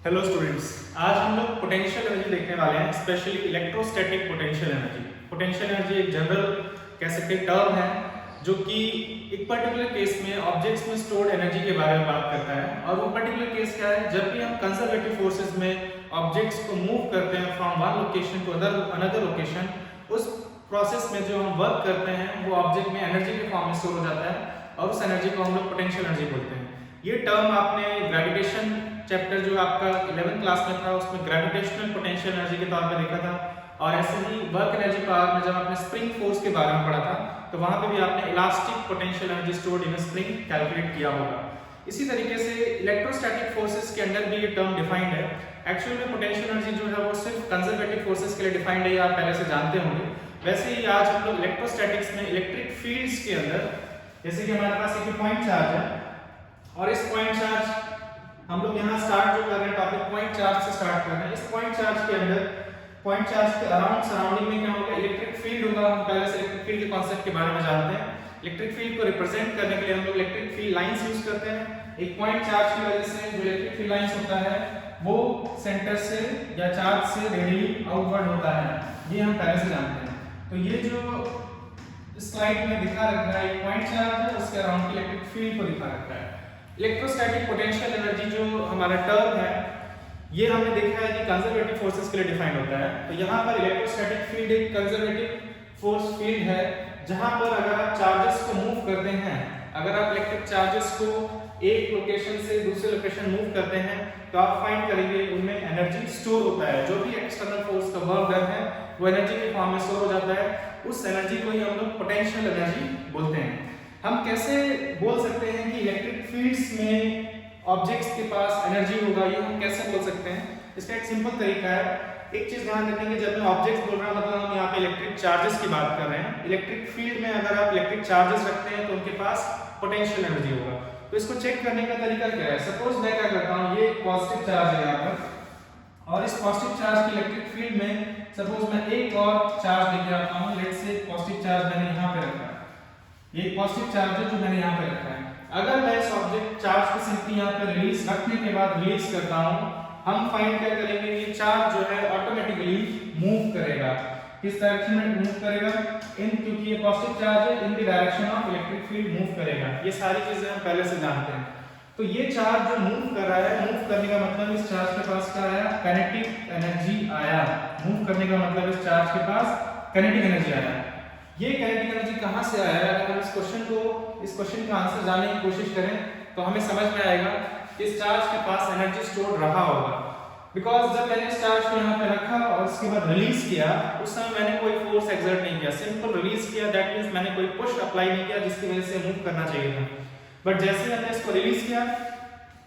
Hello students, आज हम लोग पोटेंशियल एनर्जी देखने वाले हैं, specially electrostatic potential energy. Potential energy एक जनरल कह सकते हैं टर्म है जो कि एक पर्टिकुलर केस में ऑब्जेक्ट्स में स्टोर्ड एनर्जी के बारे में बात करता है। और वो पर्टिकुलर केस क्या है? जब भी हम कंजर्वेटिव फोर्सेस में ऑब्जेक्ट्स को मूव करते हैं from one location to another location, उस प्रोसेस में जो हम वर्क करते हैं वो ऑब्जेक्ट में एनर्जी के फॉर्म में स्टोर हो जाता है और उस एनर्जी को हम लोग पोटेंशियल एनर्जी बोलते हैं। ये टर्म आपने ग्रेविटेशन चैप्टर जो आपका 11th क्लास में था उसमें ग्रेविटेशनल पोटेंशियल एनर्जी के तौर पे देखा था। और ऐसे ही वर्क एनर्जी पावर में जब आपने स्प्रिंग फोर्स के बारे में पढ़ा था तो वहां पे भी आपने इलास्टिक पोटेंशियल एनर्जी स्टोर्ड इन स्प्रिंग कैलकुलेट किया होगा। इसी तरीके से इलेक्ट्रोस्टैटिक फोर्सेस के अंदर भी ये टर्म डिफाइंड है। एक्चुअली में पोटेंशियल एनर्जी जो है वो सिर्फ कंजर्वेटिव फोर्सेस के लिए डिफाइंड है, आप पहले से जानते होंगे। वैसे ही आज हम लोग इलेक्ट्रोस्टैटिक्स में इलेक्ट्रिक फील्ड्स के अंदर, जैसे कि हमारे पास एक पॉइंट चार्ज है और इस पॉइंट चार्ज हम लोग यहाँ स्टार्ट जो कर रहे हैं टॉपिक पॉइंट चार्ज से स्टार्ट कर रहे हैं। इस पॉइंट चार्ज के अंदर पॉइंट चार्ज के अराउंड सराउंडिंग में क्या होगा? इलेक्ट्रिक फील्ड होगा। हम पहले से इलेक्ट्रिक फील्ड के कॉन्सेप्ट के बारे में जानते हैं। इलेक्ट्रिक फील्ड को रिप्रेजेंट करने के लिए हम लोग इलेक्ट्रिक फील्ड लाइंस यूज करते हैं। एक पॉइंट चार्ज की वजह से जो इलेक्ट्रिक फील्ड लाइंस होता है वो सेंटर से या चार्ज से रेडियली आउटवर्ड होता है, ये हम पहले से जानते हैं। तो ये जो स्लाइड में दिखा रखा है एक पॉइंट चार्ज है, उसके अराउंड की इलेक्ट्रिक फील्ड को दिखा रखा है। इलेक्ट्रोस्टैटिक पोटेंशियल एनर्जी जो हमारा टर्म है ये हमने देखा है कि कंजर्वेटिव फोर्सेस के लिए डिफाइन होता है। तो यहाँ पर इलेक्ट्रोस्टैटिक फील्ड एक कंजर्वेटिव फोर्स फील्ड है जहाँ पर अगर आप चार्जेस को मूव करते हैं, अगर आप इलेक्ट्रिक चार्जेस को एक लोकेशन से दूसरे लोकेशन मूव करते हैं तो आप फाइंड करेंगे उनमें एनर्जी स्टोर होता है। जो भी एक्सटर्नल फोर्स का वर्क डन है वो एनर्जी के फॉर्म में स्टोर हो जाता है। उस एनर्जी को ही हम लोग पोटेंशियल एनर्जी बोलते हैं। हम कैसे बोल सकते हैं कि इलेक्ट्रिक फील्ड्स में ऑब्जेक्ट्स के पास एनर्जी होगा, ये हम कैसे बोल सकते हैं? इसका एक सिंपल तरीका है। एक चीज ध्यान रखेंगे, जब मैं ऑब्जेक्ट्स बोल रहा हूं मतलब हम यहाँ पे इलेक्ट्रिक चार्जेस की बात कर रहे हैं। इलेक्ट्रिक फील्ड में अगर आप इलेक्ट्रिक चार्जेस रखते हैं तो उनके पास पोटेंशियल एनर्जी होगा। तो इसको चेक करने का तरीका क्या है? सपोज मैं क्या करता हूँ, ये एक पॉजिटिव चार्ज है यहाँ पर और इस पॉजिटिव चार्ज की इलेक्ट्रिक फील्ड में सपोज मैं एक और चार्ज लेके आता हूँ। लेट्स से पॉजिटिव चार्ज मैंने यहाँ पे रखा है, ये पॉजिटिव चार्ज है जो मैंने यहाँ पे रखा है। अगर मैं इस ऑब्जेक्ट चार्ज को सिंपली यहाँ पे रिलीज रखने के बाद रिलीज करता हूँ, हम फाइंड क्या करेंगे? ये चार्ज जो है ऑटोमेटिकली मूव करेगा। किस डायरेक्शन में मूव करेगा? क्योंकि ये पॉजिटिव चार्ज है, in the direction of electric field move करेगा। ये सारी चीजें हम पहले से जानते हैं। तो ये चार्ज जो मूव कर रहा है, मूव करने का मतलब इस चार्ज के पास क्या आया? काइनेटिक एनर्जी आया। मूव करने का मतलब इस चार्ज के पास काइनेटिक एनर्जी आया। ये काइनेटिक एनर्जी कहां से आया है? अगर हम इस क्वेश्चन का आंसर जानने की कोशिश करें तो हमें समझ में आएगा कि इस चार्ज के पास एनर्जी स्टोर रहा होगा। बिकॉज जब मैंने इस चार्ज को यहाँ पे रखा और उसके बाद रिलीज किया, उस समय मैंने कोई फोर्स एक्सर्ट नहीं किया, सिंपल रिलीज किया। दैट मींस मैंने कोई पुश अप्लाई नहीं किया जिसकी वजह से मूव करना चाहिए था। बट जैसे मैंने इसको रिलीज किया,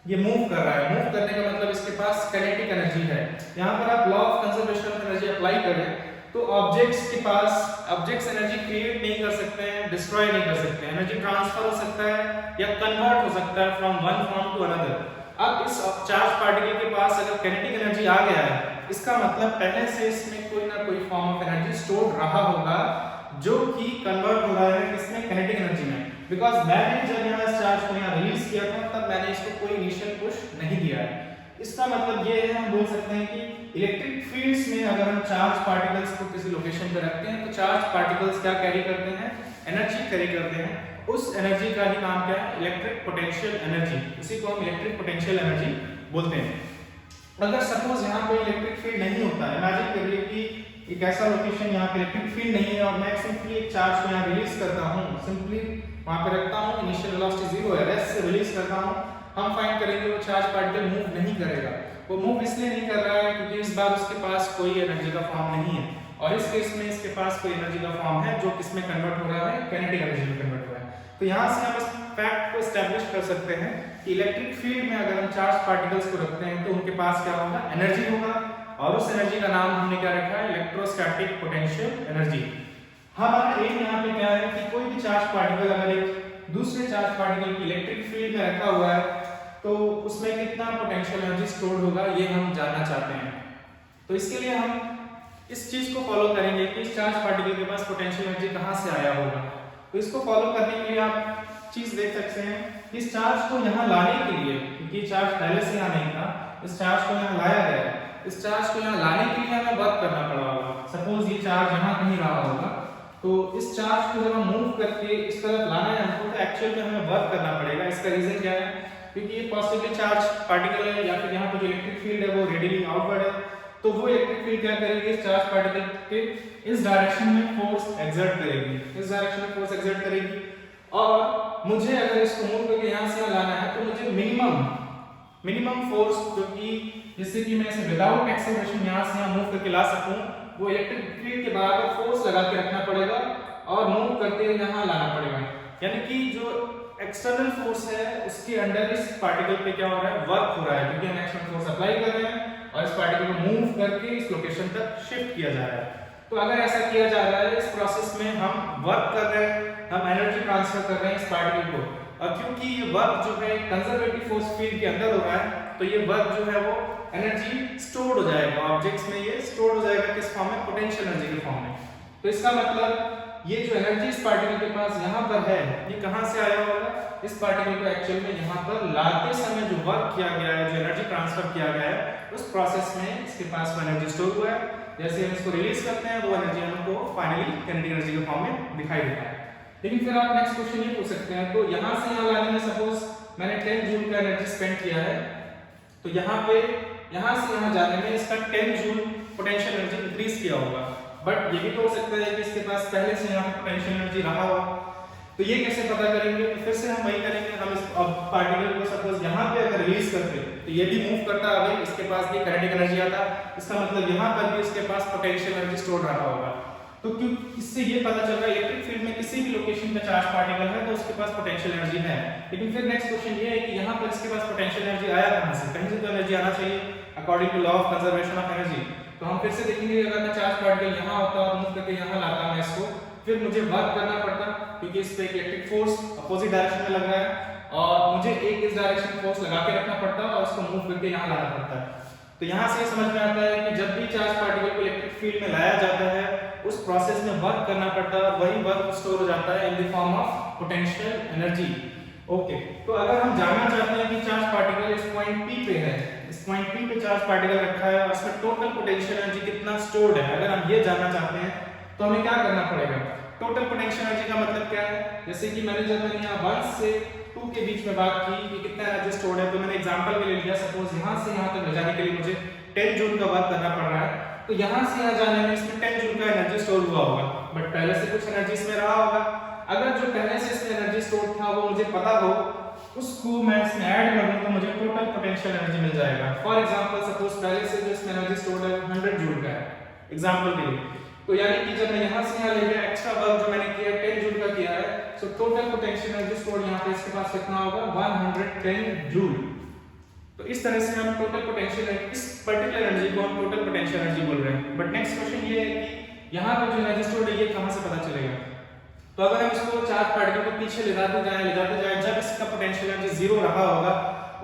ये मूव कर रहा है। मूव करने का मतलब इसके पास काइनेटिक एनर्जी है। यहाँ पर आप law of conservation of energy apply करें तो ऑब्जेक्ट्स एनर्जी क्रिएट नहीं कर सकते हैं, डिस्ट्रॉय नहीं कर सकते हैं। एनर्जी ट्रांसफर हो सकता है या कन्वर्ट हो सकता है from one form to another. अब इस चार्ज पार्टिकल के पास अगर काइनेटिक एनर्जी आ गया है, इसका मतलब पहले से इसमें कोई ना कोई फॉर्म ऑफ एनर्जी स्टोर रहा होगा जो कि कन्वर्ट हो रहा है किसमें? काइनेटिक एनर्जी में। बिकॉज मैंने जब यहाँ इस चार्ज को यहाँ रिलीज किया था तब मैंने इसको कोई इनिशियल पुश नहीं दिया है। इसका मतलब ये है, हम बोल सकते हैं कि इलेक्ट्रिक फील्ड्स में अगर हम चार्ज पार्टिकल्स को किसी लोकेशन पे रखते हैं तो चार्ज पार्टिकल्स क्या कैरी करते हैं? एनर्जी कैरी करते हैं। उस एनर्जी का ही नाम क्या है? Electric potential energy. इसी को हम इलेक्ट्रिक पोटेंशियल एनर्जी बोलते हैं। अगर सपोज यहाँ पे इलेक्ट्रिक फील्ड नहीं होता है, इमेजिन करिए कि एक ऐसा लोकेशन यहाँ पे इलेक्ट्रिक फील्ड नहीं है और मैं सिंपली एक चार्ज को यहाँ रिलीज करता हूँ, सिंपली वहां पे रखता हूँ, इनिशियल वेलोसिटी 0 है, रेस्ट से रिलीज करता हूँ, हम फाइंड करेंगे वो चार्ज पार्टिकल मूव नहीं करेगा। वो मूव इसलिए नहीं कर रहा है क्योंकि इस बार उसके पास कोई एनर्जी का फॉर्म नहीं है और इस केस में इसके पास कोई एनर्जी का फॉर्म है जो किसमें कन्वर्ट हो रहा है? काइनेटिक एनर्जी में कन्वर्ट हो रहा है। तो यहाँ से हम इस फैक्ट को एस्टैब्लिश कर सकते हैं कि इलेक्ट्रिक फील्ड में अगर हम चार्ज पार्टिकल्स को रखते हैं तो उनके पास क्या होगा? एनर्जी होगा और उस एनर्जी का नाम हमने क्या रखा है? Electrostatic potential energy. हमारा एम यहाँ पे क्या है कि कोई भी चार्ज पार्टिकल अगर एक दूसरे चार्ज पार्टिकल की इलेक्ट्रिक फील्ड में रखा हुआ है तो उसमें कितना पोटेंशियल एनर्जी स्टोर होगा ये हम जानना चाहते हैं। तो इसके लिए हम इस चीज को फॉलो करेंगे कि इस चार्ज पार्टिकल के पास पोटेंशियल एनर्जी कहाँ से आया होगा। तो इसको फॉलो करने के लिए आप चीज देख सकते हैं कि इस चार्ज को यहाँ लाने के लिए, क्योंकि चार्ज पहले से यहाँ नहीं था, इस चार्ज को यहाँ लाया गया है, इस चार्ज को यहाँ लाने के लिए हमें वर्क करना पड़ा होगा। सपोज ये चार्ज यहाँ कहीं रहा होगा, तो इस चार्ज को जब हम मूव करके इस तरफ लाना है हमको, तो एक्चुअल में हमें वर्क करना पड़ेगा। इसका रीजन क्या है? क्योंकि ये पॉजिटिवली चार्ज पार्टिकल है, या फिर यहाँ पर जो इलेक्ट्रिक फील्ड है वो रेडिएटिंग आउटवर्ड है, तो वो इलेक्ट्रिक फील्ड क्या करेगी? इस चार्ज पार्टिकल के इस डायरेक्शन में फोर्स एक्सर्ट करेगी, इस डायरेक्शन में फोर्स एक्सर्ट करेगी। और मुझे अगर इसको मूव करके यहाँ से यहाँ लाना है, तो मुझे मिनिमम फोर्स, जो कि जिससे कि मैं इसे विदाउट एक्सेलरेशन यहाँ से यहाँ मूव करके ला सकूं, वो इलेक्ट्रिक फील्ड के बराबर फोर्स लगा के रखना पड़ेगा और मूव करते हुए यहाँ लाना पड़ेगा। यानी कि जो एक्सटर्नल फोर्स है उसके अंडर इस पार्टिकल पे क्या हो रहा है? वर्क हो रहा है, क्योंकि हम एक्सटर्नल फोर्स अप्लाई कर रहे हैं और इस पार्टिकल को मूव करके इस लोकेशन तक शिफ्ट किया जा रहा है। तो अगर ऐसा किया जा रहा है, इस प्रोसेस में हम वर्क कर रहे हैं, हम एनर्जी ट्रांसफर कर रहे हैं इस पार्टिकल को, और क्योंकि ये वर्क जो है कंजर्वेटिव फोर्स फील्ड के अंदर हो रहा है, तो ये वर्क जो है वो एनर्जी स्टोर्ड हो जाएगा ऑब्जेक्ट्स में, ये स्टोर्ड हो जाएगा किस फॉर्म में? पोटेंशियल एनर्जी के फॉर्म में। तो इसका मतलब ये जो एनर्जी इस पार्टिकल के पास यहाँ पर है, ये कहाँ से आया होगा? इस पार्टिकल को एक्चुअल में यहाँ पर लाते समय जो वर्क किया गया है, जो एनर्जी ट्रांसफर किया गया है, उस प्रोसेस में इसके पास वो एनर्जी स्टोर हुआ है। जैसे हम इसको रिलीज करते हैं, वो एनर्जी हमको फाइनली काइनेटिक एनर्जी के फॉर्म में दिखाई देता है। लेकिन फिर आप नेक्स्ट क्वेश्चन ये पूछ सकते हैं, तो यहाँ से यहाँ लाने में सपोज मैंने 10 जूल का एनर्जी स्पेंड किया है, तो यहाँ पे यहाँ से यहाँ जाने में इसका 10 जूल पोटेंशियल एनर्जी इंक्रीज किया होगा। बट ये भी तो हो सकता है कि इसके पास पहले से यहाँ पे पोटेंशियल एनर्जी रहा हो, तो ये कैसे पता करेंगे? तो फिर से हम वही करेंगे, हम इस पार्टिकल को सपोज यहाँ पे अगर रिलीज करते तो ये भी मूव करता, अगर इसके पास भी काइनेटिक एनर्जी आता, इसका मतलब यहाँ पर भी इसके पास पोटेंशियल एनर्जी स्टोर रहा होगा। तो क्यों इससे ये पता चल रहा है इलेक्ट्रिक फील्ड में किसी भी लोकेशन पे चार्ज पार्टिकल है तो उसके पास पोटेंशियल एनर्जी है। लेकिन फिर नेक्स्ट क्वेश्चन ये है कि यहाँ पर इसके पास पोटेंशियल एनर्जी आया कहाँ से? कहीं से तो एनर्जी आना चाहिए according to law of conservation of energy. तो हम फिर से देखेंगे, अगर मैं चार्ज पार्टिकल यहाँ होता और मूव करके यहाँ लाता मैं इसको, फिर मुझे वर्क करना पड़ता, क्योंकि इस पे इलेक्ट्रिक फोर्स अपोजिट डायरेक्शन में लग रहा है और मुझे एक इस डायरेक्शन में फोर्स लगा के रखना पड़ता और उसको मूव करके यहाँ लाना पड़ता है। तो यहाँ से समझ में आता है कि जब भी चार्ज पार्टिकल को इलेक्ट्रिक फील्ड में लाया जाता है, उस प्रोसेस में वर्क करना पड़ता है, वही वर्क स्टोर हो जाता है in the form of potential energy. Okay, तो अगर हम जानना चाहते हैं कि चार्ज पार्टिकल इस पॉइंट P पे है, इस पॉइंट P पे चार्ज पार्टिकल रखा है और इसमें टोटल पोटेंशियल एनर्जी कितना स्टोर्ड है, अगर हम ये जानना चाहते हैं तो हमें क्या करना पड़ेगा? टोटल पोटेंशियल एनर्जी का मतलब क्या है? जैसे कि मैंने यहाँ 1 से 2 के बीच में बात की कि कितना एनर्जी स्टोर्ड है, तो मैंने एग्जांपल के लिए लिया, सपोज यहाँ से यहाँ तक ले जाने के लिए मुझे 10 जूल का वर्क करना पड़ रहा है, तो यहाँ से यहाँ जाने में इसमें 10 जूल का एनर्जी स्टोर हुआ होगा, बट पहले से कुछ एनर्जी इसमें रहा होगा। अगर जो पहले से इसमें एनर्जी स्टोर था वो मुझे पता हो, उसको मैं इसमें ऐड कर दूं तो मुझे टोटल पोटेंशियल एनर्जी मिल जाएगा। फॉर एग्जांपल सपोज पहले से जो इसमें एनर्जी स्टोर है 100 जूल का है एग्जांपल के लिए, तो यानी कि जब मैं यहाँ से यहाँ ले गया, एक्स्ट्रा वर्क जो मैंने किया 10 जूल का किया है, so total potential energy store यहाँ पे इसके पास कितना होगा? 110 जूल। तो इस तरह से हम टोटल पोटेंशियल इस पर्टिकुलर एनर्जी को हम टोटल पोटेंशियल एनर्जी बोल रहे हैं। बट नेक्स्ट क्वेश्चन ये है कि यहाँ पर जो एनर्जी स्टोर है ये कहाँ से पता चलेगा? तो अगर हम इसको चार्ज पार्टिकल को पीछे ले जाते जाए, जब इसका पोटेंशियल एनर्जी जीरो रहा होगा,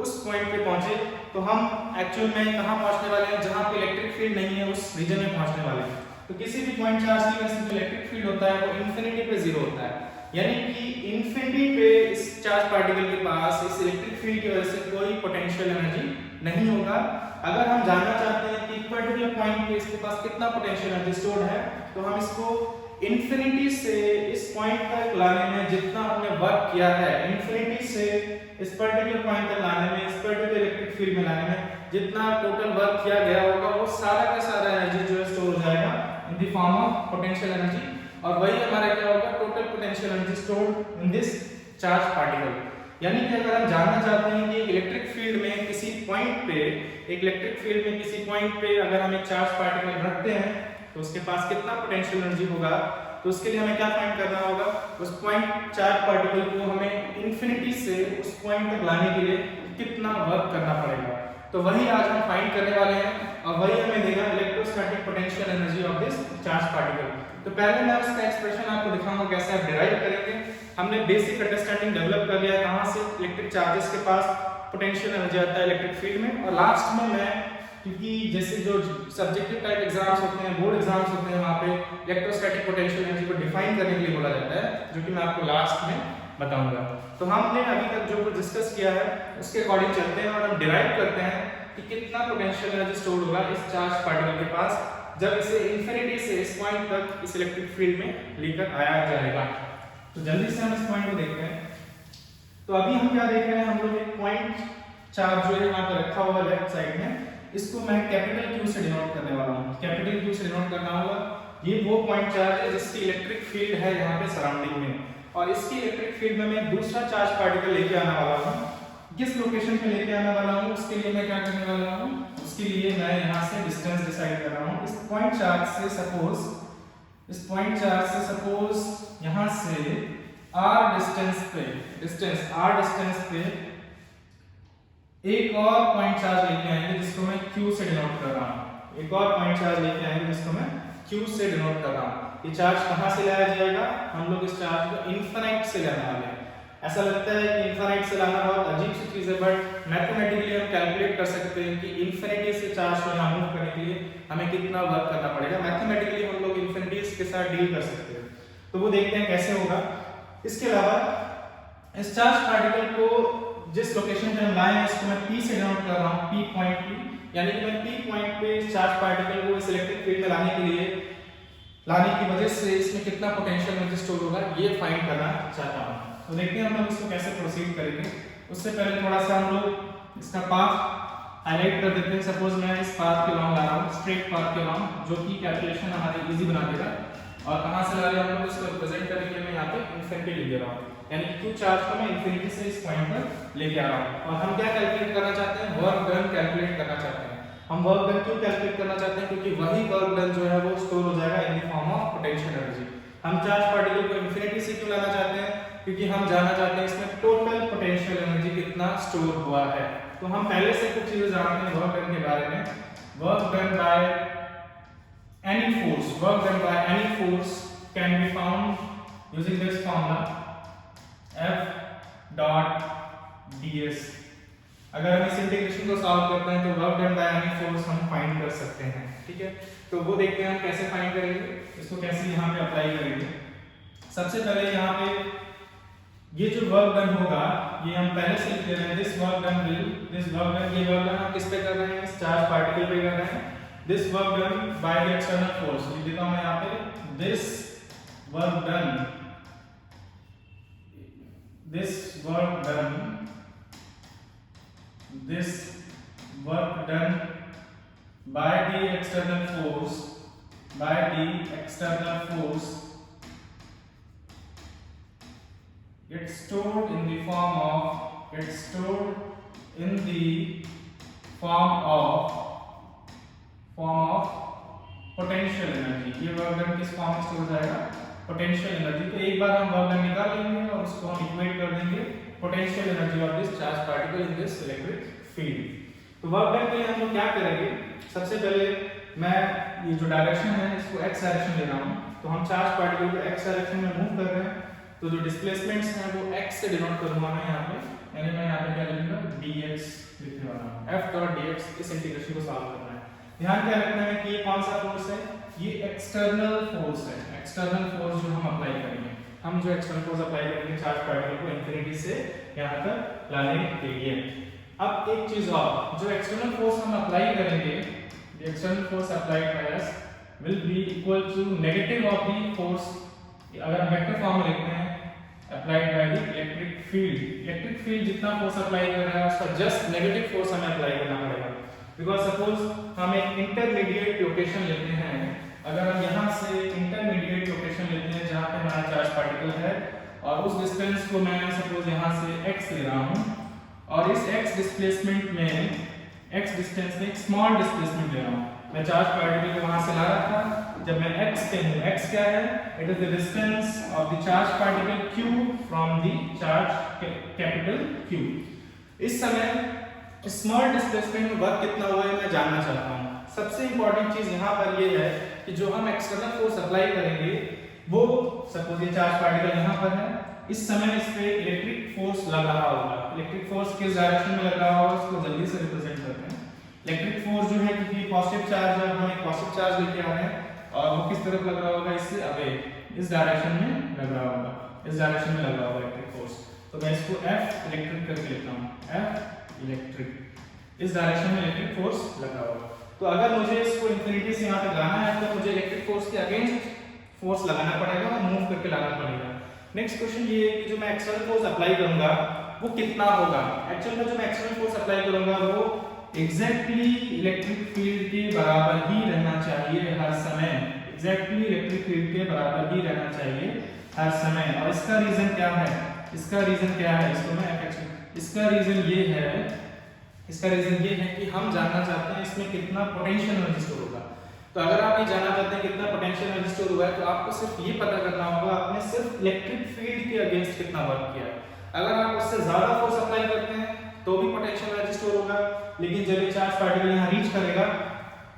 उस पॉइंट पे पहुंचे, तो हम एक्चुअल में कहाँ पहुंचने वाले हैं? जहाँ पे इलेक्ट्रिक फील्ड नहीं है उस रीजन में पहुंचने वाले हैं। तो किसी भी पॉइंट चार्ज की वजह से जो इलेक्ट्रिक फील्ड होता है वो इंफिनिटी पे जीरो होता है, यानी कि इंफिनिटी पे इस चार्ज पार्टिकल के पास इस इलेक्ट्रिक फील्ड की वजह से कोई पोटेंशियल एनर्जी नहीं होगा। अगर हम जानना चाहते हैं कि एक पर्टिकुलर पॉइंट पे इसके पास कितना पोटेंशियल एनर्जी स्टोर्ड है, तो हम इसको इंफिनिटी से इस पॉइंट तक लाने में जितना हमने वर्क किया है, इंफिनिटी से इस पर्टिकुलर पॉइंट तक लाने में, इस पर्टिकुलर इलेक्ट्रिक फील्ड में लाने में जितना टोटल वर्क किया गया होगा, वो सारा का सारा एनर्जी जो है स्टोर हो जाएगा in the form of potential energy, और वही हमारा क्या होगा? Total potential energy stored in this charge particle. यानी कि अगर हम जानना चाहते हैं कि इलेक्ट्रिक फील्ड में किसी पॉइंट पे, एक इलेक्ट्रिक फील्ड में किसी पॉइंट पे अगर हम एक चार्ज पार्टिकल रखते हैं तो उसके पास कितना पोटेंशियल एनर्जी होगा, तो उसके लिए हमें क्या फाइंड करना होगा? उस पॉइंट चार्ज पार्टिकल को हमें इंफिनिटी से उस पॉइंट तक लाने के लिए कितना वर्क करना पड़ेगा। तो वही आज हम फाइंड करने वाले हैं और वही हमें देगा electrostatic potential energy of this charge particle. तो पहले मैं उसका एक्सप्रेशन आपको दिखाऊंगा कैसे आप डिराइव करेंगे। हमने बेसिक अंडरस्टैंडिंग डेवलप कर लिया है कहां से इलेक्ट्रिक चार्जेस के पास पोटेंशियल एनर्जी आता है इलेक्ट्रिक फील्ड में, और लास्ट में मैं, क्योंकि जैसे जो सब्जेक्टिव टाइप एग्जाम्स होते हैं, बोर्ड एग्जाम्स होते हैं, वहां पे इलेक्ट्रोस्टैटिक पोटेंशियल एनर्जी को डिफाइन करने के लिए बोला जाता है, जो कि मैं आपको लास्ट में बताऊंगा। तो हमने अभी तक जो कुछ डिस्कस किया है उसके अकॉर्डिंग चलते हैं और हम डिराइव करते हैं कि कितना पोटेंशियल एनर्जी स्टोर होगा इस चार्ज पार्टिकल के पास जब इसे इंफिनिटी से इस पॉइंट तक इस इलेक्ट्रिक फील्ड में लेकर आया जाएगा। तो जल्दी से हम इस पॉइंट को देखते हैं। तो अभी हम क्या देख रहे हैं, हम लोग एक पॉइंट चार्ज जो है यहाँ पर रखा हुआ लेफ्ट साइड में, इसको मैं कैपिटल Q से डिनोट करने वाला हूँ। कैपिटल Q से डिनोट करना होगा, ये वो पॉइंट चार्ज है जिसकी इलेक्ट्रिक फील्ड है यहाँ पे सराउंडिंग में, और इसकी इलेक्ट्रिक फील्ड में मैं दूसरा चार्ज पार्टिकल लेके आने वाला हूँ। किस लोकेशन पे लेके आने वाला हूँ उसके लिए मैं क्या करने वाला हूँ, उसके लिए मैं यहाँ से डिस्टेंस डिसाइड कर रहा हूँ। इस पॉइंट चार्ज से सपोज यहाँ से r डिस्टेंस पे एक और पॉइंट चार्ज लेके आएंगे जिसको मैं Q से डिनोट कर रहा हूँ। एक और पॉइंट चार्ज लेके आएंगे जिसको मैं Q से डिनोट कर रहा हूँ। ये चार्ज कहाँ से लाया जाएगा, हम लोग इस चार्ज को इनफिनाइट से लाने वाले हैं। ऐसा लगता है कि इनफिनाइट से लाना बहुत अजीब सी चीज है, बट मैथमेटिकली हम कैलकुलेट कर सकते हैं कि इनफिनिटी से चार्ज को यहाँ मूव करने के लिए हमें कितना वर्क करना पड़ेगा। मैथमेटिकली हम लोग इनफिनिटीज के साथ डील कर सकते हैं, तो वो देखते हैं कैसे होगा। इसके अलावा इस चार्ज पार्टिकल को जिस लोकेशन पे हम लाए हैं इसको मैं P से डिनोट कर रहा हूँ, P पॉइंट P, यानी कि मैं P पॉइंट पे इस चार्ज पार्टिकल को इस इलेक्ट्रिक फील्ड में लाने की वजह से इसमें कितना पोटेंशियल एनर्जी स्टोर होगा ये फाइंड करना चाहता हूँ। तो देखते हैं हम लोग इसको कैसे प्रोसीड करेंगे। उससे पहले थोड़ा सा हम लोग इसका पाथ हाईलाइट कर देते हैं। सपोज मैं इस पाथ के अलोंग ला रहा हूँ, स्ट्रेट पाथ के अलोंग, जो कि कैलकुलेशन हमारी इजी बना देगा। और कहाँ से ला रहे हैं हम लोग, इसको रिप्रेजेंट करने के लिए मैं यहाँ पे इनफिनिटी लिख दे रहा हूँ, यानी कि Q चार्ज को मैं इनफिनिटी से इस पॉइंट पर लेके आ रहा हूँ। और हम क्या कैलकुलेट करना चाहते हैं, वर्क डन कैलकुलेट करना चाहते हैं। हम वर्क डन क्यों कैलकुलेट करना चाहते हैं, क्योंकि वही वर्क डन जो है वो स्टोर हो जाएगा in the form of potential energy. हम चार्ज पार्टिकल को इनफिनिटी से क्यों लाना चाहते हैं, क्योंकि हम जानना चाहते हैं इसमें टोटल पोटेंशियल एनर्जी कितना स्टोर हुआ है। तो हम पहले से कुछ चीजें जानते हैं वर्क डन के बारे में। Work done by any force can be found using this formula F dot ds। अगर हम इस इंटीग्रेशन को सॉल्व करते हैं तो work done by any force हम फाइंड कर सकते हैं। ठीक है, तो वो देखते हैं हम कैसे फाइंड करेंगे, इसको कैसे यहाँ पे अप्लाई करेंगे। सबसे पहले यहाँ पे ये जो वर्क डन होगा ये हम पहले से लिख रहे हैं, ये वर्क डन हम किस पे कर रहे हैं, इस चार्ज पार्टिकल पे कर रहे हैं। This work done by the external force, लिख देता हूं मैं यहाँ पे, this work done by the external force it's stored in the form of potential energy. ये वर्क डन किस फॉर्म में स्टोर हो जाएगा, पोटेंशियल एनर्जी। तो एक बार हम वर्क डन निकाल लेंगे और उसको हम इक्वेट कर देंगे potential energy of this charge particle in this electric field. तो वर्क डन के लिए हम लोग क्या करेंगे, सबसे पहले मैं ये जो डायरेक्शन है इसको x डायरेक्शन ले रहा हूँ। तो हम चार्ज पार्टिकल को x डायरेक्शन में मूव कर रहे हैं, तो जो डिस्प्लेसमेंट्स हैं वो x से डिनोट करूंगा मैं यहाँ पे, यानी मैं यहाँ पे क्या लिखूंगा, dx लिखने वाला हूँ। f डॉट dx इस इंटीग्रेशन को सॉल्व करना है। ध्यान क्या रखना है कि ये कौन सा फोर्स है, ये एक्सटर्नल फोर्स है। एक्सटर्नल फोर्स जो हम अप्लाई करेंगे, हम जो एक्सटर्नल फोर्स अप्लाई करेंगे चार्ज पार्टिकल को इंफिनिटी से यहाँ तक लाने के लिए। अब एक चीज और, जो एक्सटर्नल फोर्स हम अप्लाई करेंगे, the external force applied by us will be equal to negative of the force, अगर हम वेक्टर फॉर्म में लिखते हैं, applied by the electric field। Electric field जितना फोर्स अप्लाई कर रहा है उसका जस्ट नेगेटिव फोर्स हमें अप्लाई करना पड़ेगा। बिकॉज सपोज हम एक इंटरमीडिएट लोकेशन लेते हैं, अगर हम यहाँ से इंटरमीडिएट लोकेशन लेते हैं जहाँ पे हमारा चार्ज पार्टिकल है, और उस डिस्टेंस को मैं सपोज यहाँ से x ले रहा हूँ, और इस x डिस्प्लेसमेंट में x डिस्टेंस में एक स्मॉल डिस्प्लेसमेंट ले रहा हूँ। मैं चार्ज पार्टिकल को वहां से ला रहा था, जब मैं x पे हूँ, x क्या है, it is the distance of the charge particle q from the charge capital Q। इस समय स्मॉल डिस्प्लेसमेंट में वर्क कितना हुआ है मैं जानना चाहता हूँ। सबसे इंपॉर्टेंट चीज यहाँ पर ये है कि जो हम एक्सटर्नल फोर्स अप्लाई करेंगे वो, सपोज ये चार्ज पार्टिकल यहाँ पर है, इस समय इस पे इलेक्ट्रिक फोर्स लग रहा होगा। इलेक्ट्रिक फोर्स किस डायरेक्शन में लग रहा होगा उसको जल्दी से रिप्रेजेंट करते हैं। इलेक्ट्रिक फोर्स जो है, क्योंकि पॉजिटिव चार्ज है, हम एक पॉजिटिव चार्ज लेके आ रहे हैं, और वो किस तरफ लग रहा होगा, इससे अवे, इस डायरेक्शन में लग रहा होगा, इस डायरेक्शन में लग रहा होगा इलेक्ट्रिक फोर्स। तो मैं इसको F इलेक्ट्रिक करके लिखता हूँ, F इलेक्ट्रिक। इस डायरेक्शन में इलेक्ट्रिक फोर्स लगा होगा। तो अगर मुझे इसको इंफिनिटी से यहाँ तक लाना है तो मुझे इलेक्ट्रिक फोर्स के अगेंस्ट फोर्स लगाना पड़ेगा और मूव करके लाना पड़ेगा। नेक्स्ट क्वेश्चन ये है कि जो मैं एक्सटर्नल फोर्स अप्लाई करूंगा वो कितना होगा। एक्चुअल में जो मैं एक्सटर्नल फोर्स अप्लाई करूंगा वो एग्जैक्टली इलेक्ट्रिक फील्ड के बराबर ही रहना चाहिए हर समय, एग्जैक्टली इलेक्ट्रिक फील्ड के बराबर ही रहना चाहिए हर समय। और इसका रीजन क्या है, इसका रीजन क्या है, इसको मैं इसका रीजन ये है, इसका रीजन ये है कि हम जानना चाहते हैं इसमें कितना पोटेंशियल एनर्जी स्टोर होगा। तो अगर आप ये जानना चाहते हैं कितना पोटेंशियल एनर्जी स्टोर हुआ है तो आपको सिर्फ ये पता करना होगा आपने सिर्फ इलेक्ट्रिक फील्ड के अगेंस्ट कितना वर्क किया है। अगर आप उससे ज्यादा फोर्स अप्लाई करते हैं तो भी पोटेंशियल एनर्जी स्टोर होगा, लेकिन जब ये चार्ज पार्टिकल यहाँ रीच करेगा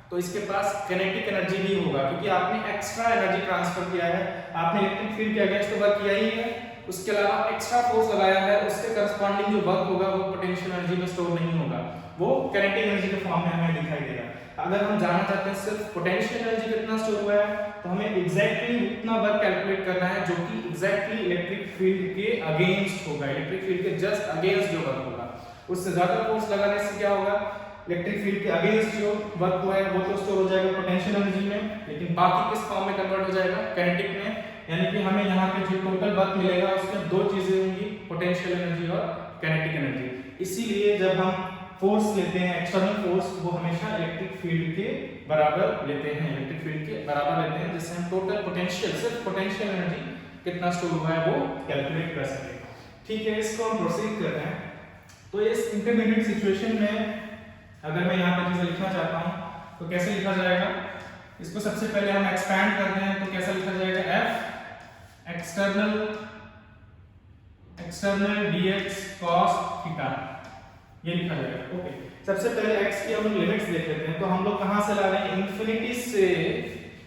तो इसके पास काइनेटिक एनर्जी भी होगा, क्योंकि आपने एक्स्ट्रा एनर्जी ट्रांसफर किया है, आपने इलेक्ट्रिक फील्ड के अगेंस्ट वर्क किया ही है, उसके अलावा एक्स्ट्रा फोर्स लगाया है, उसके करस्पॉन्डिंग जो वर्क होगा वो पोटेंशियल एनर्जी में स्टोर नहीं होगा, वो काइनेटिक एनर्जी के फॉर्म में हमें दिखाई देगा। अगर हम जानना चाहते हैं सिर्फ पोटेंशियल एनर्जी कितना स्टोर हुआ है तो हमें एग्जैक्टली उतना वर्क कैलकुलेट करना है जो कि एग्जैक्टली इलेक्ट्रिक फील्ड के अगेंस्ट होगा, इलेक्ट्रिक फील्ड के जस्ट अगेंस्ट जो वर्क होगा। उससे ज्यादा फोर्स लगाने से क्या होगा, इलेक्ट्रिक फील्ड के अगेंस्ट जो वर्क हुआ है वो तो स्टोर हो जाएगा पोटेंशियल एनर्जी में, लेकिन बाकी किस फॉर्म में कन्वर्ट हो जाएगा, काइनेटिक में। यानी कि हमें यहाँ पे जो टोटल वर्क मिलेगा उसमें दो चीजें होंगी, पोटेंशियल एनर्जी और काइनेटिक एनर्जी। इसीलिए जब हम फोर्स लेते हैं एक्सटर्नल फोर्स वो हमेशा इलेक्ट्रिक फील्ड के बराबर लेते हैं, इलेक्ट्रिक फील्ड के बराबर लेते हैं, जिससे हम टोटल पोटेंशियल सिर्फ पोटेंशियल एनर्जी कितना स्टोर हुआ है वो कैलकुलेट कर सकें। ठीक है, इसको हम प्रोसीड कर रहे हैं। तो इस इंटरमीडिएट सिचुएशन में अगर मैं यहाँ पर चीजें लिखना चाहता हूँ तो कैसे लिखा जाएगा, इसको सबसे पहले हम एक्सपैंड करते हैं तो कैसा लिखा जाएगा, F external dx cos theta, ये लिखा जाएगा। ओके, सबसे पहले x की हम लोग लिमिट्स देख लेते हैं। तो हम लोग कहां से ला रहे हैं, इंफिनिटी से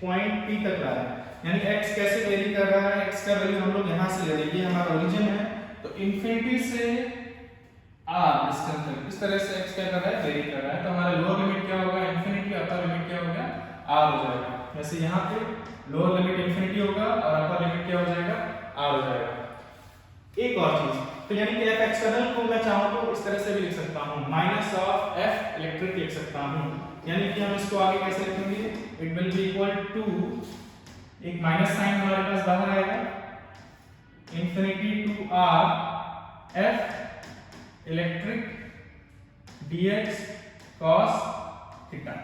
पॉइंट P तक ला रहे हैं, यानी x कैसे वेरी कर रहा है, x का वैल्यू हम लोग यहां से ले रहे हैं, ये हमारा ओरिजिन है। तो इंफिनिटी से r डिस्टेंस तक इस तरह से x क्या कर रहा है, वेरी कर रहा है। तो हमारा लोअर लिमिट क्या होगा, इंफिनिटी, अपर लिमिट क्या होगा, r हो जाएगा। जैसे यहां पे लोअर लिमिट इंफिनिटी होगा और अपर लिमिट क्या हो जाएगा, r हो जाएगा। एक और चीज, तो यानी कि f एक्सटर्नल को मैं चाहूं तो इस तरह से भी लिख सकता हूं, माइनस ऑफ f इलेक्ट्रिक लिख सकता हूं। यानी कि हम इसको आगे कैसे लिखेंगे, it will be equal to, एक माइनस साइन हमारे पास बाहर आएगा, infinity to r f electric dx cos theta,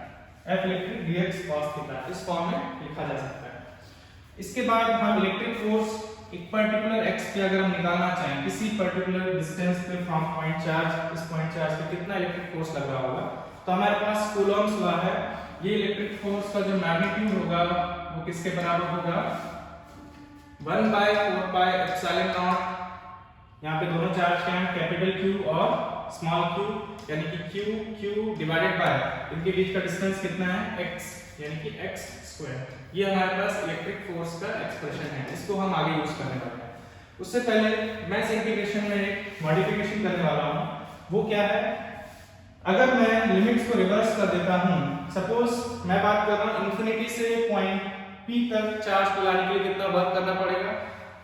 f electric dx cos theta, इस फॉर्म में लिखा जा सकता है। इसके बाद हम इलेक्ट्रिक फोर्स एक पर्टिकुलर x पे अगर हम निकालना चाहें, किसी पर्टिकुलर डिस्टेंस पे फ्रॉम पॉइंट चार्ज, इस पॉइंट चार्ज पे कितना इलेक्ट्रिक फोर्स लग रहा होगा, तो हमारे पास कूलॉम्स लॉ है। ये इलेक्ट्रिक फोर्स का जो मैग्नीट्यूड होगा वो किसके बराबर होगा, 1/4 पाई एप्सिलॉन नॉट, यहाँ पे दोनों चार्ज के हैं कैपिटल Q और स्मॉल q, यानी कि q डिवाइडेड बाय इनके बीच का डिस्टेंस कितना है, x, यानी कि x स्क्वायर। ये हमारे पास इलेक्ट्रिक फोर्स का एक्सप्रेशन है, इसको हम आगे यूज करने वाले हैं। उससे पहले मैं इस इंटीग्रेशन में एक मॉडिफिकेशन करने वाला हूं, वो क्या है, अगर मैं लिमिट्स को रिवर्स कर देता हूं, सपोज मैं बात कर रहा हूं इंफिनिटी से पॉइंट P तक चार्ज को लाने के लिए कितना वर्क करना पड़ेगा।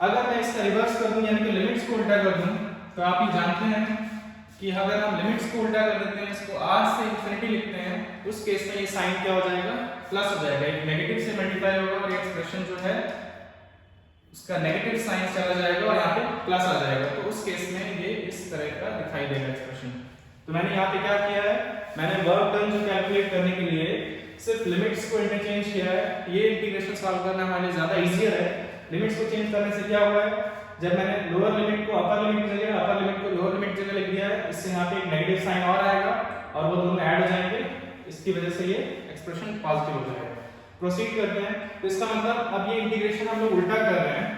अगर मैं इसका रिवर्स कर दूं, यानी कि लिमिट्स को उल्टा कर दूं, तो आप ये जानते हैं कि अगर हम लिमिट्स को उल्टा कर देते हैं, इसको r से इंफिनिटी लिखते हैं, उस केस में ये साइन क्या हो जाएगा, प्लस हो जाएगा, एक नेगेटिव से मल्टीप्लाई होगा और ये एक्सप्रेशन जो है उसका नेगेटिव साइन चला जाएगा और यहाँ पे प्लस आ जाएगा। तो उस केस में ये इस तरह का दिखाई देगा एक्सप्रेशन। तो मैंने यहाँ पे क्या किया है, मैंने वर्क डन जो कैलकुलेट करने के लिए सिर्फ लिमिट्स को इंटरचेंज किया है। ये इंटीग्रेशन सॉल्व करना हमारे लिए ज्यादा इजियर है। लिमिट्स को चेंज करने से क्या हुआ है, जब मैंने लोअर लिमिट को अपर लिमिट की जगह, अपर लिमिट को लोअर लिमिट की जगह लिख दिया है, इससे यहाँ पे एक नेगेटिव साइन और आएगा और वो दोनों ऐड हो जाएंगे, इसकी वजह से ये एक्सप्रेशन पॉजिटिव हो जाएगा। प्रोसीड करते हैं। तो इसका मतलब अब ये इंटीग्रेशन हम लोग उल्टा कर रहे हैं।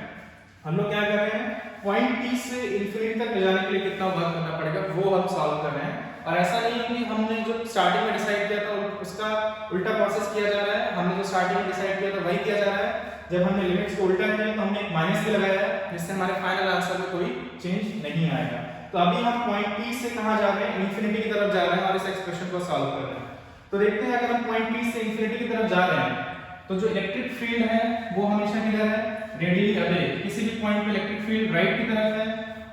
हम लोग क्या कर रहे हैं, पॉइंट P से इंफिनिटी तक ले जाने के लिए कितना वर्क करना पड़ेगा वो हम सॉल्व कर रहे हैं। और ऐसा नहीं है कि हमने जो स्टार्टिंग में डिसाइड किया था उसका उल्टा प्रोसेस किया जा रहा है। हमने जो स्टार्टिंग में डिसाइड किया था वही किया जा रहा है। जब हमने लिमिट्स को उल्टा किया तो हमने एक माइनस भी लगाया है, जिससे हमारे फाइनल आंसर में कोई चेंज नहीं आएगा। तो अभी हम पॉइंट P से कहां जा रहे हैं, इंफिनिटी की तरफ जा रहे हैं और इस एक्सप्रेशन को सॉल्व कर रहे हैं। तो देखते हैं, अगर हम पॉइंट P से इंफिनिटी की तरफ जा रहे हैं तो जो इलेक्ट्रिक फील्ड है वो हमेशा किधर है, रेडियली अवे। किसी भी पॉइंट पे इलेक्ट्रिक फील्ड राइट की तरफ है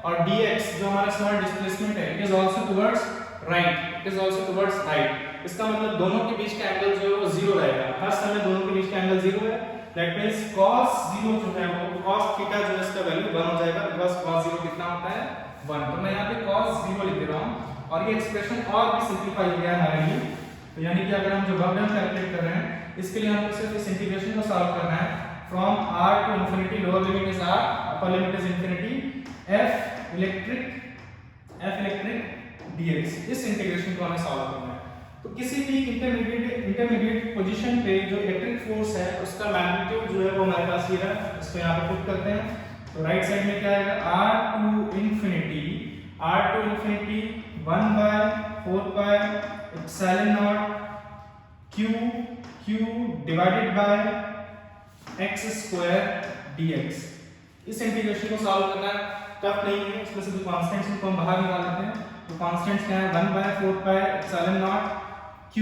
और dx जो हमारा स्मॉल डिस्प्लेसमेंट है, it is also towards right, it is also towards right. इसका मतलब दोनों के बीच का एंगल जो है वो 0 रहेगा, हर समय दोनों के बीच का एंगल 0 है। दैट मींस cos 0 जो है वो cos थीटा जो है इसका वैल्यू 1 हो जाएगा, बिकॉज़ cos 0 कितना होता है 1। तो मैं यहाँ पे cos 0 लिख दे रहा हूँ और ये एक्सप्रेशन और भी सिंपलीफाई हो गया है हमारे लिए। तो यानी कि अगर हम जो वर्क डन कैलकुलेट कर रहे हैं इसके लिए हमको सिर्फ इस इंटीग्रेशन को सॉल्व करना है from r to infinity, lower limit is r, upper limit is infinity, f electric dx, इस इंटीग्रेशन को हमें सॉल्व करना है। तो किसी भी इंटरमीडिएट पोजीशन पे जो इलेक्ट्रिक फोर्स है उसका मैग्नीट्यूड जो है वो हमारे पास ये है, इसको यहाँ पे पुट करते हैं। तो राइट साइड में क्या आएगा, r to infinity 1/4 pi epsilon naught q divided by x square dx। इस इंटीग्रेशन को सॉल्व करना टफ नहीं है, इसमें से जो कांस्टेंट्स हैं को हम बाहर निकाल लेते हैं। तो कांस्टेंट्स क्या है, 1/4 पाई एप्सिलॉन नॉट q,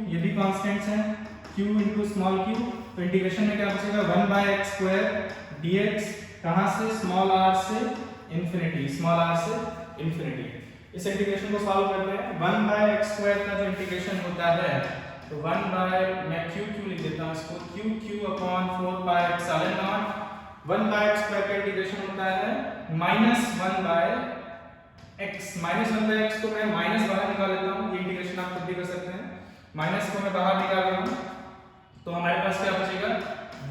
ये भी कांस्टेंट्स हैं, q इनटू स्मॉल q। तो इंटीग्रेशन में क्या बचेगा, 1/x स्क्वायर dx, कहां से, स्मॉल r से इंफिनिटी, स्मॉल r से इंफिनिटी। इस इंटीग्रेशन को सॉल्व करते हैं। 1/x स्क्वायर का जो इंटीग्रेशन होता है तो 1/मैं q लिख देता हूं इसको, q upon 4 pi epsilon not 1/x square का इंटीग्रेशन होता है -1/x। -1/x को मैं माइनस बाहर निकाल लेता हूं, ये इंटीग्रेशन आप खुद भी कर सकते हैं। माइनस को मैं बाहर निकाल रहा हूं तो हमारे पास क्या बचेगा,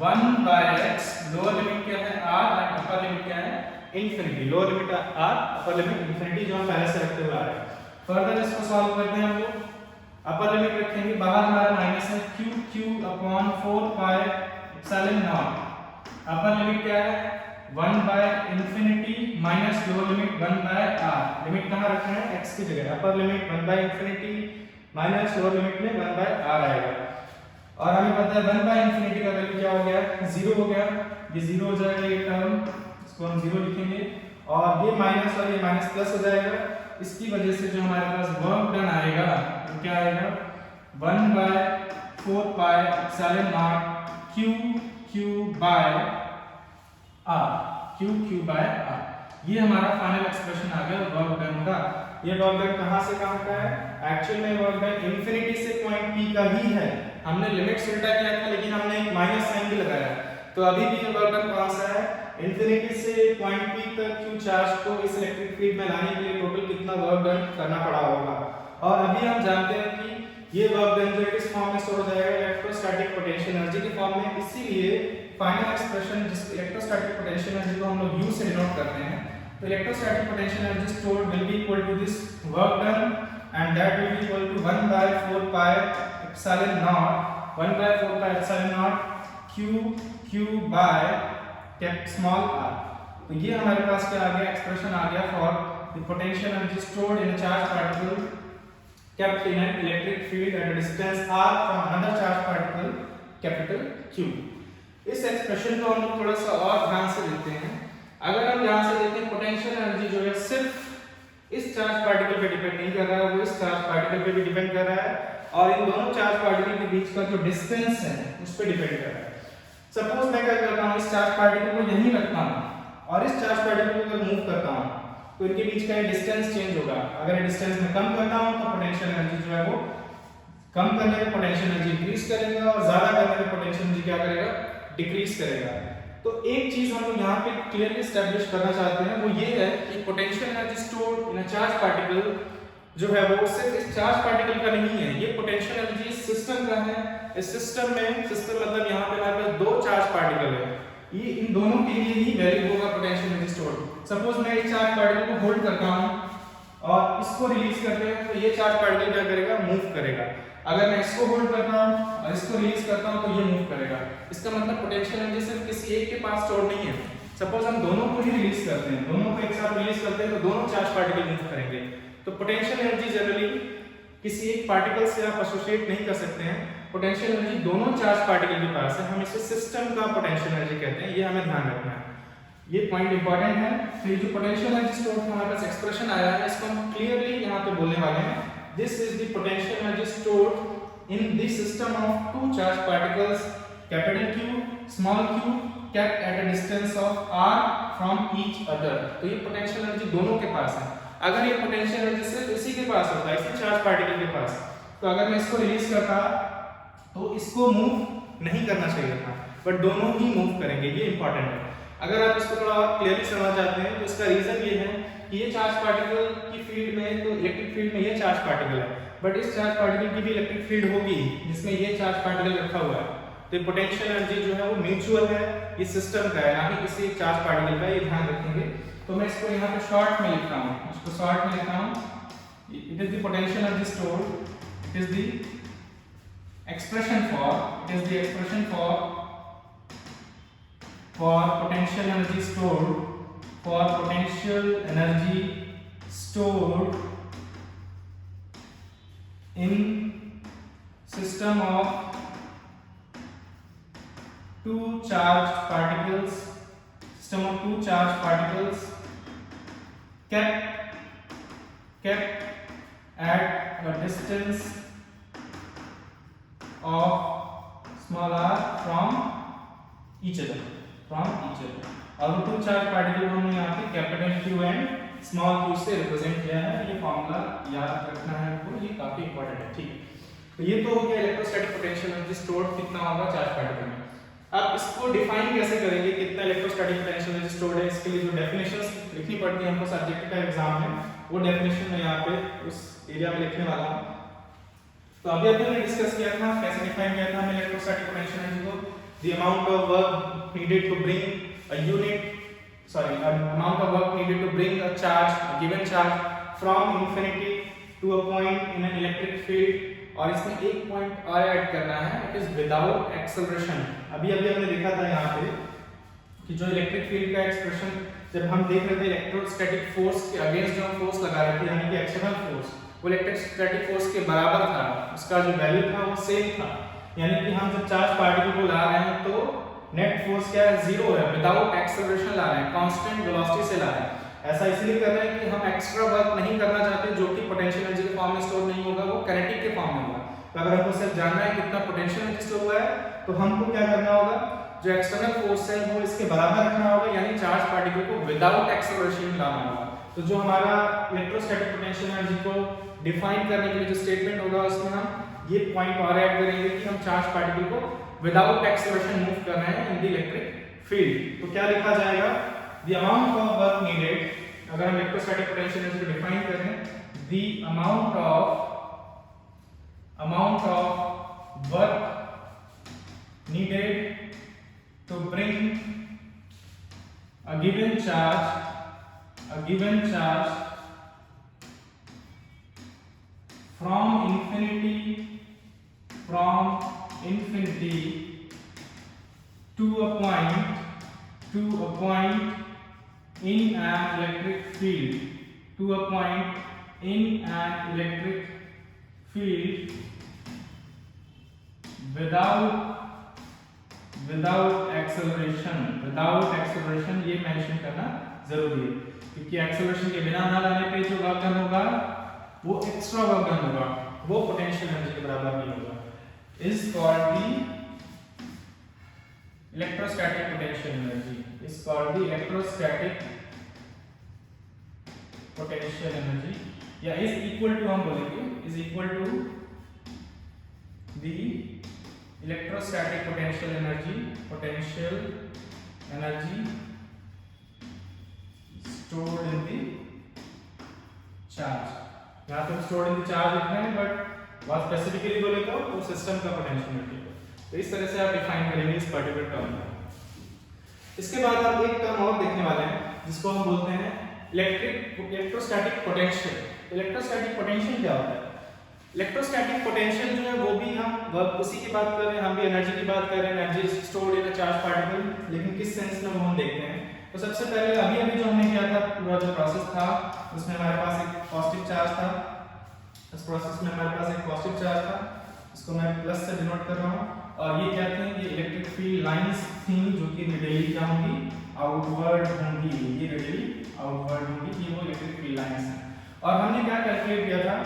1/x, लोअर लिमिट क्या है r और अपर लिमिट क्या है infinity, lower limit r upper limit infinity, जो हम पहले से रखते हुए आ रहे हैं। फर्दर इसको सॉल्व करते हैं हम लोग। अपर लिमिट रखेंगे, बाहर हमारा माइनस है, q upon 4 pi epsilon naught, upper limit क्या है 1/इंफिनिटी minus lower limit 1/r। Limit कहां रखना है, x की जगह, अपर लिमिट 1/इंफिनिटी माइनस लोअर लिमिट में 1/r आएगा। और हमें पता है 1/इंफिनिटी का वैल्यू क्या हो गया, 0 हो गया, ये 0 हो जाएगा, ये टर्म इसको हम 0 लिखेंगे और ये माइनस और ये माइनस प्लस हो जाएगा। इसकी वजह से जो हमारे पास वर्क डन आएगा वो क्या आएगा, 1/4 pi epsilon naught q by r। ये हमारा फाइनल एक्सप्रेशन आ गया वर्क डन का। ये वर्क डन कहां से कहां का है, एक्चुअल में वर्क डन इंफिनिटी से पॉइंट P का ही है। हमने लिमिट्स उल्टा किया था लेकिन हमने एक माइनस साइन भी लगाया, तो अभी भी ये वर्क डन कौन सा है, इंफिनिटी से पॉइंट P तक q चार्ज को इस इलेक्ट्रिक फील्ड में लाने के लिए टोटल कितना वर्क डन करना पड़ा होगा। और अभी हम जानते हैं कि ये वर्क डन जो किस फॉर्म में स्टोर हो जाएगा, इलेक्ट्रोस्टैटिक पोटेंशियल एनर्जी के फॉर्म में। इसीलिए फाइनल एक्सप्रेशन जिस इलेक्ट्रोस्टैटिक पोटेंशियल एनर्जी को हम लोग U से डिनोट करते हैं, तो electrostatic potential energy stored will be equal to this work done and that will be equal to 1/4 pi epsilon naught 1/4 pi epsilon naught q by cap small r। तो ये हमारे पास क्या आ गया, एक्सप्रेशन आ गया for the potential energy stored in a charge particle kept in an electric field at a distance r from another charged particle capital Q। इस expression को हम लोग थोड़ा सा और ध्यान से देखते हैं। अगर हम ध्यान से देखें, पोटेंशियल एनर्जी जो है सिर्फ इस चार्ज पार्टिकल पे डिपेंड नहीं कर रहा है, वो इस चार्ज पार्टिकल पे भी डिपेंड कर रहा है और इन दोनों चार्ज पार्टिकल के बीच का जो डिस्टेंस है उस पे डिपेंड कर रहा है। सपोज मैं क्या करता हूँ, इस चार्ज पार्टिकल को यहीं रखता हूँ और इस चार्ज पार्टिकल को अगर मूव करता हूँ तो इनके बीच का डिस्टेंस चेंज होगा। अगर डिस्टेंस में कम करता हूं तो पोटेंशियल एनर्जी जो है वो कम करने पे पोटेंशियल एनर्जी इंक्रीज करेगा और ज्यादा करने पे पोटेंशियल एनर्जी क्या करेगा, डिक्रीज करेगा। तो एक चीज हम लोग यहाँ पे क्लियरली एस्टैब्लिश करना चाहते हैं, वो ये है कि potential energy stored in a charge particle जो है वो सिर्फ इस चार्ज पार्टिकल का नहीं है, ये पोटेंशियल एनर्जी सिस्टम का है। इस सिस्टम में, सिस्टम मतलब यहाँ पे हमारे पास दो चार्ज पार्टिकल है, ये इन दोनों के लिए ही वैल्यू होगा पोटेंशियल एनर्जी स्टोर्ड। सपोज मैं इस चार्ज पार्टिकल को होल्ड करता हूं और इसको रिलीज करते हैं तो ये चार्ज पार्टिकल क्या करेगा, मूव करेगा। अगर मैं इसको होल्ड करता हूं और इसको रिलीज करता हूं तो ये मूव करेगा। इसका मतलब पोटेंशियल एनर्जी सिर्फ किसी एक के पास स्टोर नहीं है। सपोज हम दोनों को ही रिलीज करते हैं, दोनों को एक साथ रिलीज करते हैं तो दोनों चार्ज पार्टिकल मूव करेंगे। तो पोटेंशियल एनर्जी जनरली किसी एक पार्टिकल से आप एसोसिएट नहीं कर सकते हैं, पोटेंशियल एनर्जी दोनों चार्ज पार्टिकल के पास है। हम इसे सिस्टम का पोटेंशियल एनर्जी कहते हैं, ये हमें ध्यान रखना है, ये पॉइंट इंपॉर्टेंट है। तो ये जो पोटेंशियल एनर्जी स्टोर्ड का हमारे पास एक्सप्रेशन आया है इसको हम क्लियरली यहाँ पे बोलने वाले हैं, this is the potential energy stored in the system of two charge particles capital Q small q kept at a distance of r from each other। तो ये पोटेंशियल एनर्जी दोनों के पास है। अगर ये पोटेंशियल एनर्जी सिर्फ इसी के पास होता, इसी चार्ज पार्टिकल के पास, तो अगर मैं इसको रिलीज करता तो इसको मूव नहीं करना चाहिए था, बट दोनों ही मूव करेंगे, ये इंपॉर्टेंट है। अगर आप इसको थोड़ा और क्लियरली समझना चाहते हैं तो इसका रीजन ये है कि ये चार्ज पार्टिकल की फील्ड में, तो इलेक्ट्रिक फील्ड में ये चार्ज पार्टिकल है, बट इस चार्ज पार्टिकल की भी इलेक्ट्रिक फील्ड होगी जिसमें ये चार्ज पार्टिकल रखा हुआ है। तो पोटेंशियल एनर्जी जो है वो म्यूचुअल है, इस सिस्टम का है, ना कि किसी चार्ज पार्टिकल का, ये ध्यान रखेंगे। तो मैं इसको यहाँ पे शॉर्ट में लिख रहा हूँ, इसको शॉर्ट में लिख रहा हूँ, it is the potential energy stored, it is the expression for, it is the expression for potential energy stored, for potential energy stored in system of two charged particles, system of two charged particles kept at a distance of small r from each other, और वो to charge particle को हमने यहाँ पे capital Q and small q से represent किया है। ये फॉर्मूला याद रखना है आपको, ये काफी इंपॉर्टेंट है, ठीक है। तो ये तो हो गया इलेक्ट्रोस्टैटिक पोटेंशियल एनर्जी स्टोर्ड कितना होगा चार्ज पार्टिकल में। अब इसको डिफाइन कैसे करेंगे, कितना इलेक्ट्रोस्टैटिक पोटेंशियल एनर्जी स्टोर्ड है, इसके लिए जो डेफिनेशंस लिखनी पड़ती है हमको सब्जेक्ट का एग्जाम में, वो डेफिनेशन मैं यहाँ पे उस एरिया में लिखने वाला हूँ। तो अभी हमने डिस्कस किया था, कैसे डिफाइन किया था हमने इलेक्ट्रोस्टैटिक पोटेंशियल एनर्जी को, the amount of work needed to bring a unit, amount of work needed to bring a charge, a given charge from infinity to a point in an electric field, और इसमें एक point और add करना है, it is without acceleration। अभी हमने देखा था यहाँ पे कि जो इलेक्ट्रिक फील्ड का एक्सप्रेशन जब हम देख रहे थे इलेक्ट्रोस्टैटिक फोर्स के अगेंस्ट जो हम फोर्स लगा रहे थे, यानी कि एक्सटर्नल फोर्स, वो इलेक्ट्रोस्टैटिक फोर्स के बराबर था, उसका जो वैल्यू था वो सेम था, यानी कि हम जब चार्ज पार्टिकल को ला रहे हैं तो नेट फोर्स क्या है, जीरो है, विदाउट एक्सेलरेशन ला रहे हैं, कांस्टेंट वेलोसिटी से ला रहे हैं। ऐसा इसलिए कर रहे हैं कि हम एक्स्ट्रा वर्क नहीं करना चाहते जो कि पोटेंशियल एनर्जी के फॉर्म में स्टोर नहीं होगा, वो काइनेटिक के फॉर्म में होगा। तो अगर हमको सिर्फ जानना है कितना पोटेंशियल एनर्जी स्टोर हुआ है, तो हमको क्या करना होगा, जो एक्सटर्नल फोर्स है वो इसके बराबर रखना होगा, यानी चार्ज पार्टिकल को विदाउट एक्सेलरेशन लाना होगा। तो जो हमारा इलेक्ट्रोस्टैटिक पोटेंशियल एनर्जी को डिफाइन करने के लिए जो स्टेटमेंट होगा, उसमें हम ये पॉइंट और ऐड करेंगे कि हम चार्ज पार्टिकल को विदाउट एक्सेलरेशन मूव कर रहे हैं इन द इलेक्ट्रिक फील्ड। तो क्या लिखा जाएगा, the amount of work needed, अगर हम इलेक्ट्रोस्टैटिक पोटेंशियल एनर्जी को डिफाइन करें, the amount of work needed to bring a given charge from infinity to a point in an electric field, to a point in an electric field without acceleration, ये mention करना जरूरी है, क्योंकि acceleration के बिना ना लाने पे जो वर्क डन होगा वो एक्स्ट्रा वर्क डन होगा, वो पोटेंशियल एनर्जी के बराबर नहीं होगा। is called the electrostatic potential energy, is called the electrostatic potential energy, या is equal to, हम बोलेंगे is equal to the electrostatic potential energy stored in the charge। यहाँ पे stored in the charge लिख रहे हैं, बट बहुत specifically बोले तो वो सिस्टम का पोटेंशियल एनर्जी है। तो इस तरह से आप डिफाइन करेंगे इस पर्टिकुलर टर्म को। इसके बाद आप एक टर्म और देखने वाले हैं जिसको हम बोलते हैं इलेक्ट्रोस्टैटिक पोटेंशियल। इलेक्ट्रोस्टैटिक पोटेंशियल क्या होता है? इलेक्ट्रोस्टैटिक पोटेंशियल जो है वो भी हम वर्क उसी की बात कर रहे हैं, हम भी एनर्जी की बात कर रहे हैं, energy stored in a charge particle, लेकिन किस सेंस में हम देखते हैं। तो सबसे पहले अभी जो हमने किया था, पूरा जो प्रोसेस था उसमें हमारे पास एक पॉजिटिव चार्ज था, इस प्रोसेस में हमारे पास एक पॉजिटिव चार्ज था, इसको मैं प्लस से डिनोट कर रहा हूँ, और ये क्या थे, ये इलेक्ट्रिक फील्ड लाइंस थी जो कि रेडियली क्या होंगी, आउटवर्ड होंगी, ये रेडियली आउटवर्ड होंगी, ये वो इलेक्ट्रिक फील्ड लाइंस हैं। और हमने क्या कैलकुलेट किया था,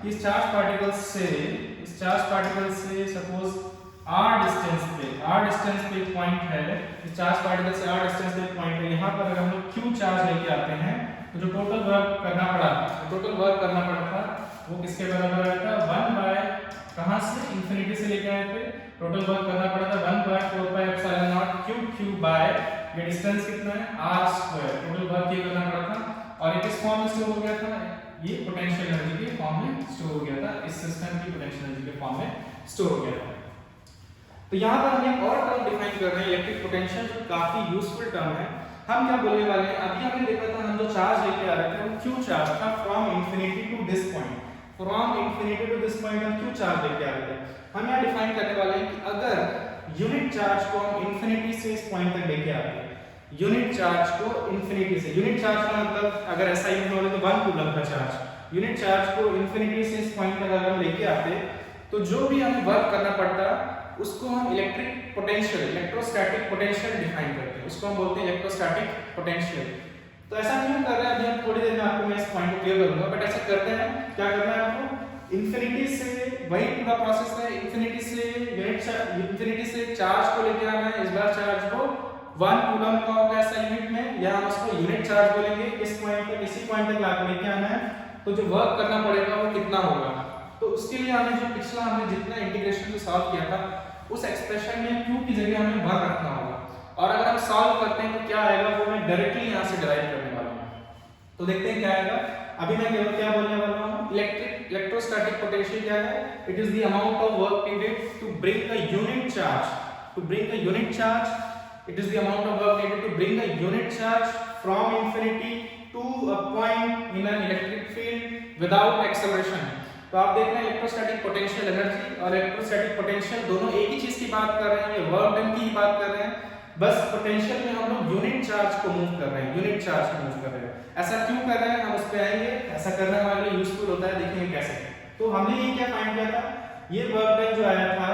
इस चार्ज पार्टिकल से सपोज r डिस्टेंस पे एक पॉइंट है, इस चार्ज पार्टिकल से r डिस्टेंस पे एक पॉइंट है, यहाँ पर अगर हम लोग q चार्ज लेके आते हैं तो जो टोटल वर्क करना पड़ा था वो किसके बराबर आया था 1 बाय कहाँ से इंफिनिटी से लेके आए थे, टोटल वर्क करना पड़ा था 1 by 4 pi epsilon naught Q by ये डिस्टेंस कितना है r स्क्वायर, टोटल वर्क ये करना पड़ा था और ये किस फॉर्म में स्टोर हो गया था, ये पोटेंशियल एनर्जी के फॉर्म में स्टोर हो गया था, इस सिस्टम की पोटेंशियल एनर्जी के फॉर्म में स्टोर हो गया था। तो यहाँ पर हम एक और टर्म डिफाइन कर रहे हैं इलेक्ट्रिक पोटेंशियल, जो काफी यूजफुल टर्म है। हम क्या बोलने वाले हैं, अभी हमने देखा था हम जो चार्ज लेके आ रहे थे वो क्यू चार्ज था from infinity to this point, from infinity to this point हम क्यू चार्ज लेके आ रहे थे। हम यहाँ डिफाइन करने वाले हैं कि अगर यूनिट चार्ज को हम इंफिनिटी से इस पॉइंट तक लेके आते हैं, यूनिट चार्ज को इंफिनिटी से, यूनिट चार्ज का मतलब अगर ऐसा ही बोले तो 1 कूलम का चार्ज, यूनिट चार्ज को इंफिनिटी से इस पॉइंट तक अगर हम लेके आते तो जो भी हमें वर्क करना पड़ता उसको हम electric potential, electrostatic potential define करते हैं, उसको हम बोलते हैं इलेक्ट्रोस्टैटिक पोटेंशियल। तो ऐसा क्यों कर रहे हैं, अभी हम थोड़ी देर में आपको मैं इस पॉइंट को क्लियर करूंगा, बट ऐसा करते हैं, क्या करना है आपको, इंफिनिटी से वही पूरा प्रोसेस है, इंफिनिटी से चार्ज को लेके आना है, इस बार चार्ज को 1 कूलम का होगा ऐसा यूनिट में, या हम उसको यूनिट चार्ज बोलेंगे, इस पॉइंट तक, इसी पॉइंट तक लाकर लेके आना है, तो जो वर्क करना पड़ेगा वो कितना होगा। तो उसके लिए हमने जो पिछला हमने जितना इंटीग्रेशन को सॉल्व किया था उस एक्सप्रेशन में q की जगह हमें 1 रखना होगा, और अगर हम सॉल्व करते हैं तो क्या आएगा वो मैं डायरेक्टली यहां से डिराइव करने वाला हूं। तो देखते हैं क्या आएगा। अभी मैं केवल क्या बोलने वाला हूं, इलेक्ट्रोस्टैटिक पोटेंशियल क्या है, it is the amount of work needed to bring a unit charge, to bring a unit charge, it is the amount of work needed to bring a unit charge from infinity to a point in an electric field without acceleration. तो आप देख रहे हैं electrostatic potential energy और electrostatic potential दोनों एक ही चीज की बात कर रहे हैं, ये वर्क डन की ही बात कर रहे हैं, बस पोटेंशियल में हम लोग यूनिट चार्ज को मूव कर रहे हैं, यूनिट चार्ज को मूव कर रहे हैं। ऐसा क्यों कर रहे हैं हम उस पे आएंगे, ऐसा करना हमारे लिए यूजफुल होता है, देखेंगे कैसे। तो हमने ये क्या फाइंड किया था, ये वर्क डन जो आया था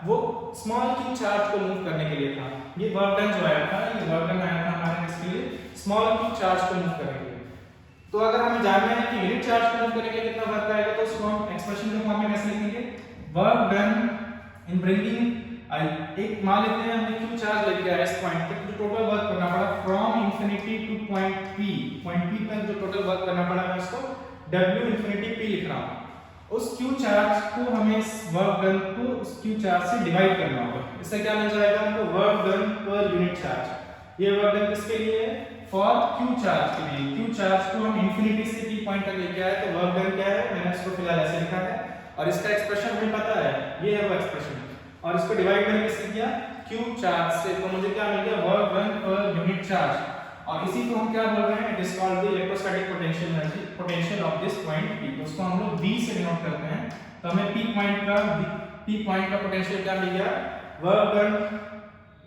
वो स्मॉल क्यू चार्ज को मूव करने के लिए था, ये वर्क डन जो आया था, ये वर्क डन आया था हमारे इसके लिए स्मॉल क्यू चार्ज को मूव करने के लिए। तो अगर हमें जानना है कि यूनिट चार्ज को मूव करने के लिए कितना वर्क आएगा तो उसको हम एक्सप्रेशन के फॉर्म में कैसे लिखेंगे, वर्क डन इन ब्रिंगिंग, एक मान लेते हैं हमने क्यू चार्ज लेके आया इस पॉइंट तक, जो टोटल वर्क करना पड़ा from infinity two point P तक जो टोटल वर्क करना पड़ा मैं उसको W इंफिनिटी P लिख रहा हूं। उस क्यू चार्ज को हमें इस वर्क डन को उस क्यू चार्ज से डिवाइड करना होगा, इससे क्या मिल जाएगा हमको, work done per unit charge. ये वर्क डन किसके लिए है, फॉर क्यू चार्ज के लिए। क्यू चार्ज को हम इंफिनिटी से P पॉइंट तक लेके आए तो वर्क डन क्या है, मैंने इसको फिलहाल ऐसे लिखा है और इसका एक्सप्रेशन हमें पता है, ये है वो एक्सप्रेशन, और इसको डिवाइड मैंने किससे किया, क्यू चार्ज से, तो मुझे क्या मिल गया, work done per unit charge, और इसी को हम क्या बोल रहे हैं, it is called the electrostatic potential energy, potential of this point P। उसको हम लोग V से डिनोट करते हैं, तो हमें P पॉइंट का पोटेंशियल क्या मिल गया, work done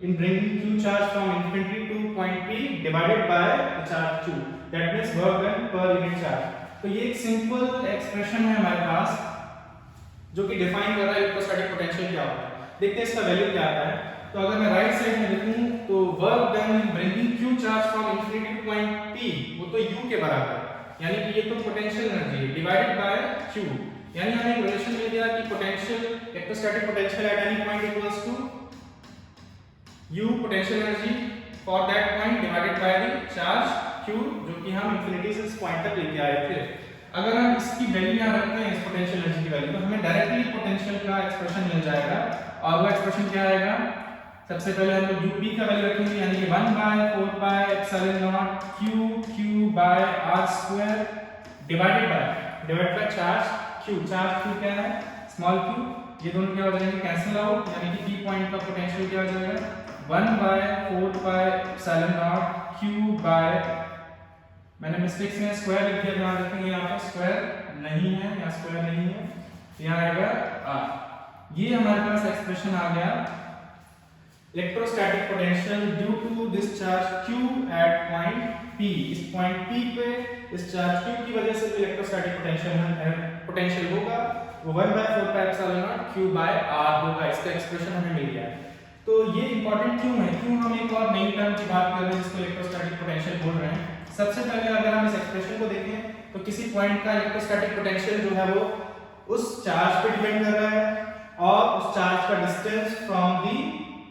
in bringing q charge from infinity to point P divided by the charge q, that means work done per unit charge। तो ये एक सिंपल एक्सप्रेशन है हमारे पास जो कि डिफाइन कर रहा है इलेक्ट्रोस्टैटिक पोटेंशियल क्या होता है। देखते हैं इसका वैल्यू क्या आता है। तो अगर मैं राइट साइड में लिखूं तो work done in bringing q charge from infinity two point P, वो तो u के बराबर है, यानी कि ये तो पोटेंशियल एनर्जी है डिवाइडेड बाय q, यानी हमें एक रिलेशन मिल गया कि potential, electrostatic potential at any point equals to U potential energy for that point divided by the charge Q, जो कि हम इंफिनिटी से इस पॉइंट तक लेके आए थे। अगर हम इसकी वैल्यू यहाँ रखते हैं, इस पोटेंशियल एनर्जी की वैल्यू, तो हमें डायरेक्टली पोटेंशियल का एक्सप्रेशन मिल जाएगा, और वो एक्सप्रेशन क्या आएगा, सबसे पहले हम लोग UP का वैल्यू रखेंगे, यानी कि 1 by 4 pi epsilon naught Q by r square divided by charge Q। Charge Q क्या है, स्मॉल q, ये दोनों क्या हो जाएंगे, कैंसिल आउट, यानी कि P पॉइंट का पोटेंशियल क्या हो जाएगा, 1 by 4 pi epsilon naught Q by, मैंने मिस्टेक से स्क्वायर लिख दिया, ध्यान रखेंगे यहाँ पर स्क्वायर नहीं है, यहाँ स्क्वायर नहीं है, यहाँ आएगा r। ये हमारे पास एक्सप्रेशन आ गया electrostatic potential due to this charge Q at point P। इस पॉइंट P पे इस चार्ज Q की वजह से जो इलेक्ट्रोस्टैटिक पोटेंशियल होगा वो 1 by 4 pi epsilon naught Q by r होगा। इसका एक्सप्रेशन हमें मिल गया है। तो ये इंपॉर्टेंट क्यों है, क्यों हम एक और नई टर्म की बात कर रहे हैं जिसको इलेक्ट्रोस्टैटिक पोटेंशियल बोल रहे हैं। सबसे पहले अगर हम इस एक्सप्रेशन को देखें तो किसी पॉइंट का इलेक्ट्रोस्टैटिक पोटेंशियल जो है वो उस चार्ज पे डिपेंड कर रहा है और उस चार्ज का डिस्टेंस फ्रॉम दी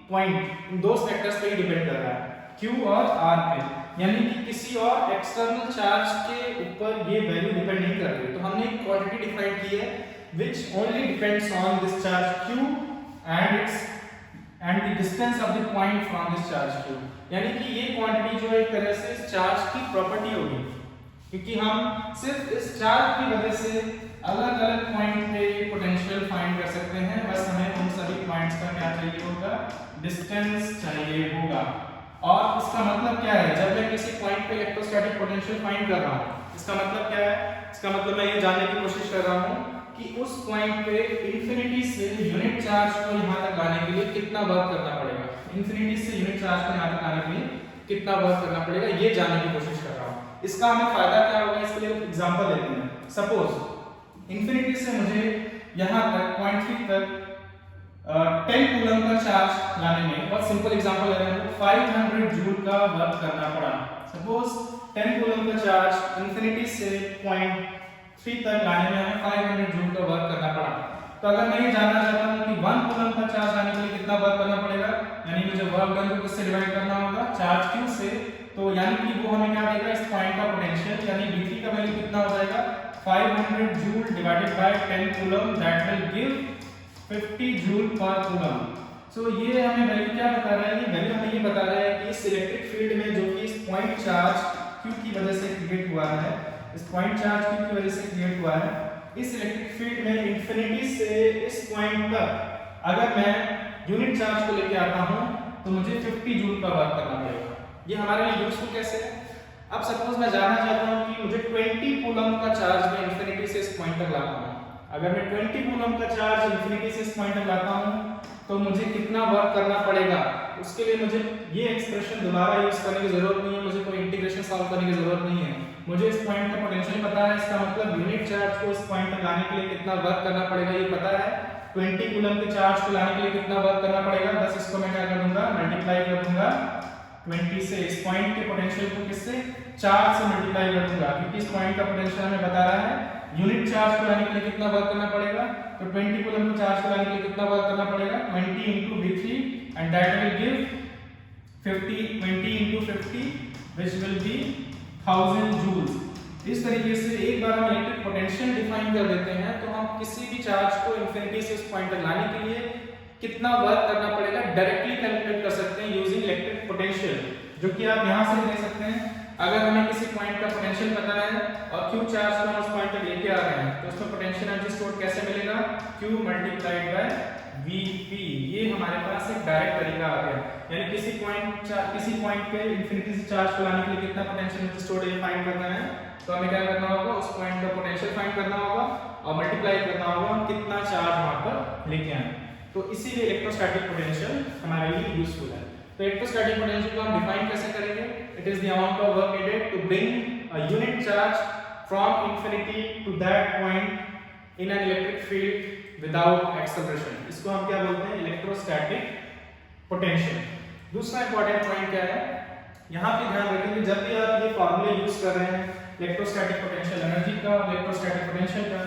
पॉइंट, इन दो फैक्टर्स पे ही डिपेंड कर रहा है, Q और R पे। यानी कि किसी और एक्सटर्नल चार्ज के ऊपर ये वैल्यू डिपेंड नहीं कर रही। तो हमने एक क्वांटिटी डिफाइन की है which only depends on this charge q and the distance of the point from this charge q। यानी कि ये क्वांटिटी जो है एक तरह से इस चार्ज की प्रॉपर्टी होगी, क्योंकि हम सिर्फ इस चार्ज की वजह से अलग अलग पॉइंट पे पोटेंशियल फाइंड कर सकते हैं। बस हमें उन सभी पॉइंट्स का क्या चाहिए होगा, डिस्टेंस चाहिए होगा। और इसका मतलब क्या है, जब मैं किसी पॉइंट पे इलेक्ट्रोस्टैटिक पोटेंशियल फाइंड कर रहा हूँ, इसका मतलब क्या है, इसका मतलब मैं ये जानने की कोशिश कर रहा हूँ कि उस पॉइंट पे इंफिनिटी से यूनिट चार्ज को यहाँ तक लाने के लिए कितना वर्क करना पड़ेगा, इंफिनिटी से यूनिट चार्ज को यहाँ तक लाने के लिए कितना वर्क करना पड़ेगा, ये जानने की कोशिश कर रहा हूँ। इसका हमें फायदा क्या होगा, इसके लिए एग्जांपल लेते हैं। सपोज इंफिनिटी से मुझे यहाँ तक पॉइंट 3 तक 10 कूलम का चार्ज लाने में, बहुत सिंपल एग्जांपल ले रहे हैं, 500 जूल का वर्क करना पड़ा। सपोज 10 कूलम का चार्ज इंफिनिटी से पॉइंट 3 तक लाने में हमें 500 जूल का वर्क करना पड़ा। तो अगर मैं ये जानना चाहता हूँ कि 1 कूलम का चार्ज लाने के लिए कितना वर्क करना पड़ेगा, यानी मुझे वर्क डन को किससे डिवाइड करना होगा, चार्ज q से। तो यानी कि वो हमें क्या देगा, इस पॉइंट का पोटेंशियल, यानी v3 का वैल्यू कितना हो जाएगा, 500 joule divided by 10 coulomb, that will give 50 joule पर कूलम। सो ये हमें वैल्यू क्या बता रहा है, ये वैल्यू हमें ये बता रहा है कि इस इलेक्ट्रिक फील्ड में जो कि इस पॉइंट चार्ज q की वजह से क्रिएट हुआ है, इस पॉइंट चार्ज q की वजह से क्रिएट हुआ है, इस इलेक्ट्रिक फील्ड में इंफिनिटी से इस पॉइंट तक अगर मैं यूनिट चार्ज को लेके आता हूं तो मुझे 50 जूल का वर्क करना पड़ेगा। ये हमारे लिए यूजफुल कैसे है, अब सपोज मैं जानना चाहता हूं कि मुझे 20 कूलम का चार्ज मैं इंफिनिटी से इस पॉइंट तक लाता हूं। अगर मैं 20 कूलम का चार्ज इंफिनिटी से इस पॉइंट तक लाता हूं तो मुझे कितना वर्क करना पड़ेगा, उसके लिए मुझे ये एक्सप्रेशन दोबारा यूज करने की जरूरत नहीं है, मुझे कोई इंटीग्रेशन सॉल्व करने की जरूरत नहीं है। मुझे इस पॉइंट का पोटेंशियल पता है, इसका मतलब यूनिट चार्ज को इस पॉइंट तक लाने के लिए कितना वर्क करना पड़ेगा ये पता है। 20 कूलम के चार्ज को लाने के लिए कितना वर्क करना पड़ेगा, बस इसको मैं क्या कर दूंगा, मल्टीप्लाई कर दूंगा 20 से, इस पॉइंट के पोटेंशियल को किससे, चार्ज से मल्टीप्लाई कर दूंगा, क्योंकि इस पॉइंट का पोटेंशियल हमें बता रहा है यूनिट चार्ज को लाने के लिए कितना वर्क करना पड़ेगा। तो 20 कूलम के चार्ज को लाने के लिए कितना वर्क करना पड़ेगा, 20 into v3 and that will give 20 into 50 which will be 1000 joules। इस तरीके से एक बार हम इलेक्ट्रिक पोटेंशियल डिफाइन कर देते हैं तो हम किसी भी चार्ज को इंफिनिटी से इस पॉइंट तक लाने के लिए कितना वर्क करना पड़ेगा डायरेक्टली कैलकुलेट कर सकते हैं यूजिंग इलेक्ट्रिक पोटेंशियल, जो कि आप यहां से देख सकते हैं। अगर हमें किसी पॉइंट का पोटेंशियल पता है और q चार्ज को हम उस पॉइंट तक लेके आ रहे हैं तो उसमें पोटेंशियल एनर्जी स्टोर कैसे मिलेगा, q मल्टीप्लाइड बाय vp। ये हमारे पास एक डायरेक्ट तरीका आ गया, यानी किसी पॉइंट पे इंफिनिटी से चार्ज को लाने के लिए कितना पोटेंशियल एनर्जी स्टोर है फाइंड करना है, तो हमें क्या करना होगा, उस पॉइंट का पोटेंशियल फाइंड करना होगा और मल्टीप्लाई करना होगा हम कितना चार्ज वहां पर लेके आए। तो इसीलिए इलेक्ट्रोस्टैटिक पोटेंशियल हमारे लिए यूजफुल है। तो इलेक्ट्रोस्टैटिक पोटेंशियल को हम डिफाइन कैसे करेंगे, it is the amount of work needed to bring a unit charge from infinity to that point in an electric field without acceleration. इसको हम क्या बोलते हैं, इलेक्ट्रोस्टैटिक पोटेंशियल। दूसरा इंपॉर्टेंट पॉइंट क्या है, यहाँ पे ध्यान रखें कि जब भी आप ये फॉर्मूला यूज कर रहे हैं इलेक्ट्रोस्टैटिक पोटेंशियल एनर्जी का, इलेक्ट्रोस्टैटिक पोटेंशियल का,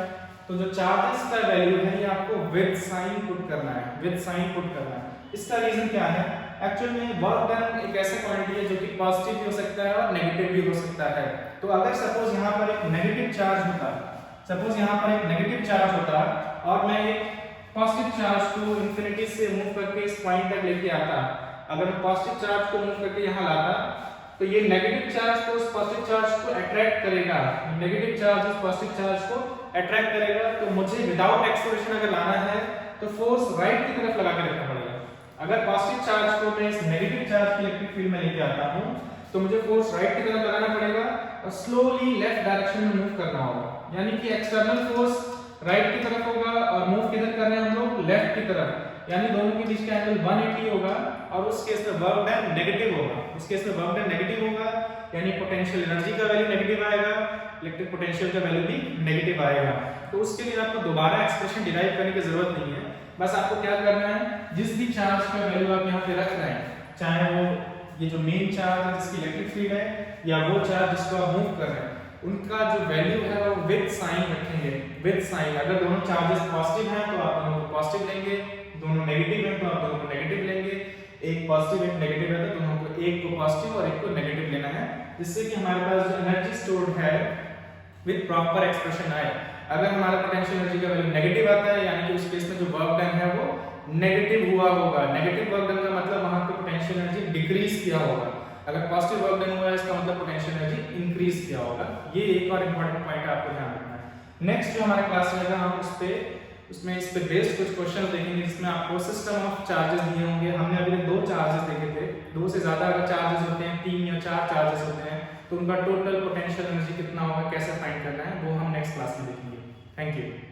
तो जो चार्जेस का वैल्यू है ये आपको विद साइन पुट करना है, विद साइन पुट करना है। इसका रीजन क्या है, एक्चुअल में वर्क डन एक ऐसा क्वांटिटी है जो कि पॉजिटिव भी हो सकता है और नेगेटिव भी हो सकता है। तो अगर सपोज यहाँ पर एक नेगेटिव चार्ज होता, सपोज यहाँ पर एक नेगेटिव चार्ज होता और मैं एक पॉजिटिव चार्ज को इंफिनिटी से मूव करके इस पॉइंट तक लेके आता, अगर मैं पॉजिटिव चार्ज को मूव करके यहाँ लाता तो ये नेगेटिव चार्ज को उस पॉजिटिव चार्ज को अट्रैक्ट करेगा, नेगेटिव चार्ज उस पॉजिटिव चार्ज को अट्रैक्ट करेगा। तो मुझे विदाउट एक्सेलरेशन अगर लाना है तो फोर्स राइट की तरफ लगा के रखना पड़ेगा। अगर पॉजिटिव चार्ज को मैं इस नेगेटिव चार्ज की इलेक्ट्रिक फील्ड में लेके आता हूं तो मुझे फोर्स राइट की तरफ लगाना पड़ेगा और स्लोली लेफ्ट डायरेक्शन में मूव करना होगा, यानी कि एक्सटर्नल फोर्स राइट की तरफ होगा और मूव किधर कर रहे हैं हम लोग, लेफ्ट की तरफ, यानी दोनों के बीच का एंगल 180 होगा और उस केस में वर्क डन नेगेटिव होगा, उस केस में वर्क डन नेगेटिव होगा, यानी पोटेंशियल एनर्जी का वैल्यू नेगेटिव आएगा, इलेक्ट्रिक पोटेंशियल का वैल्यू भी नेगेटिव आएगा। तो उसके लिए आपको दोबारा एक्सप्रेशन डिराइव करने की जरूरत नहीं है, बस आपको क्या करना है, जिस भी चार्ज का वैल्यू आप यहाँ पे रख रहे हैं, चाहे वो ये जो मेन चार्ज है जिसकी इलेक्ट्रिक फील्ड है या वो चार्ज जिसको आप मूव कर रहे हैं, उनका जो वैल्यू है वो विद साइन रखेंगे, विद साइन। अगर दोनों चार्जेस पॉजिटिव हैं तो आप दोनों को पॉजिटिव लेंगे, दोनों नेगेटिव हैं तो आप दोनों को नेगेटिव लेंगे। एक पॉजिटिव एक नेगेटिव रहता है, दोनों को एक को पॉजिटिव और एक को नेगेटिव लेना है, जिससे कि हमारे पास जो एनर्जी स्टोर्ड है विद प्रॉपर एक्सप्रेशन आए। अगर हमारा पोटेंशियल एनर्जी का वैल्यू नेगेटिव आता है यानी कि उस केस में जो वर्क डन है वो नेगेटिव हुआ होगा। नेगेटिव वर्क डन का मतलब वहां पे पोटेंशियल एनर्जी डिक्रीज किया होगा। अगर पॉजिटिव वर्क डन हुआ है इसका मतलब पोटेंशियल एनर्जी इंक्रीज किया होगा। ये एक और इंपॉर्टेंट पॉइंट आपको ध्यान रखना है। नेक्स्ट जो हमारा क्लास रहेगा हम उसमें इस पे बेस्ड कुछ क्वेश्चन देखेंगे, जिसमें आपको सिस्टम ऑफ चार्जेस दिए होंगे। हमने अभी तक 2 चार्जेस देखे थे, 2 से ज्यादा अगर चार्जेस होते हैं, 3 या 4 चार्जेस होते हैं, तो उनका टोटल पोटेंशियल एनर्जी कितना होगा, कैसे फाइंड करना है, वो हम नेक्स्ट क्लास में देखेंगे। Thank you.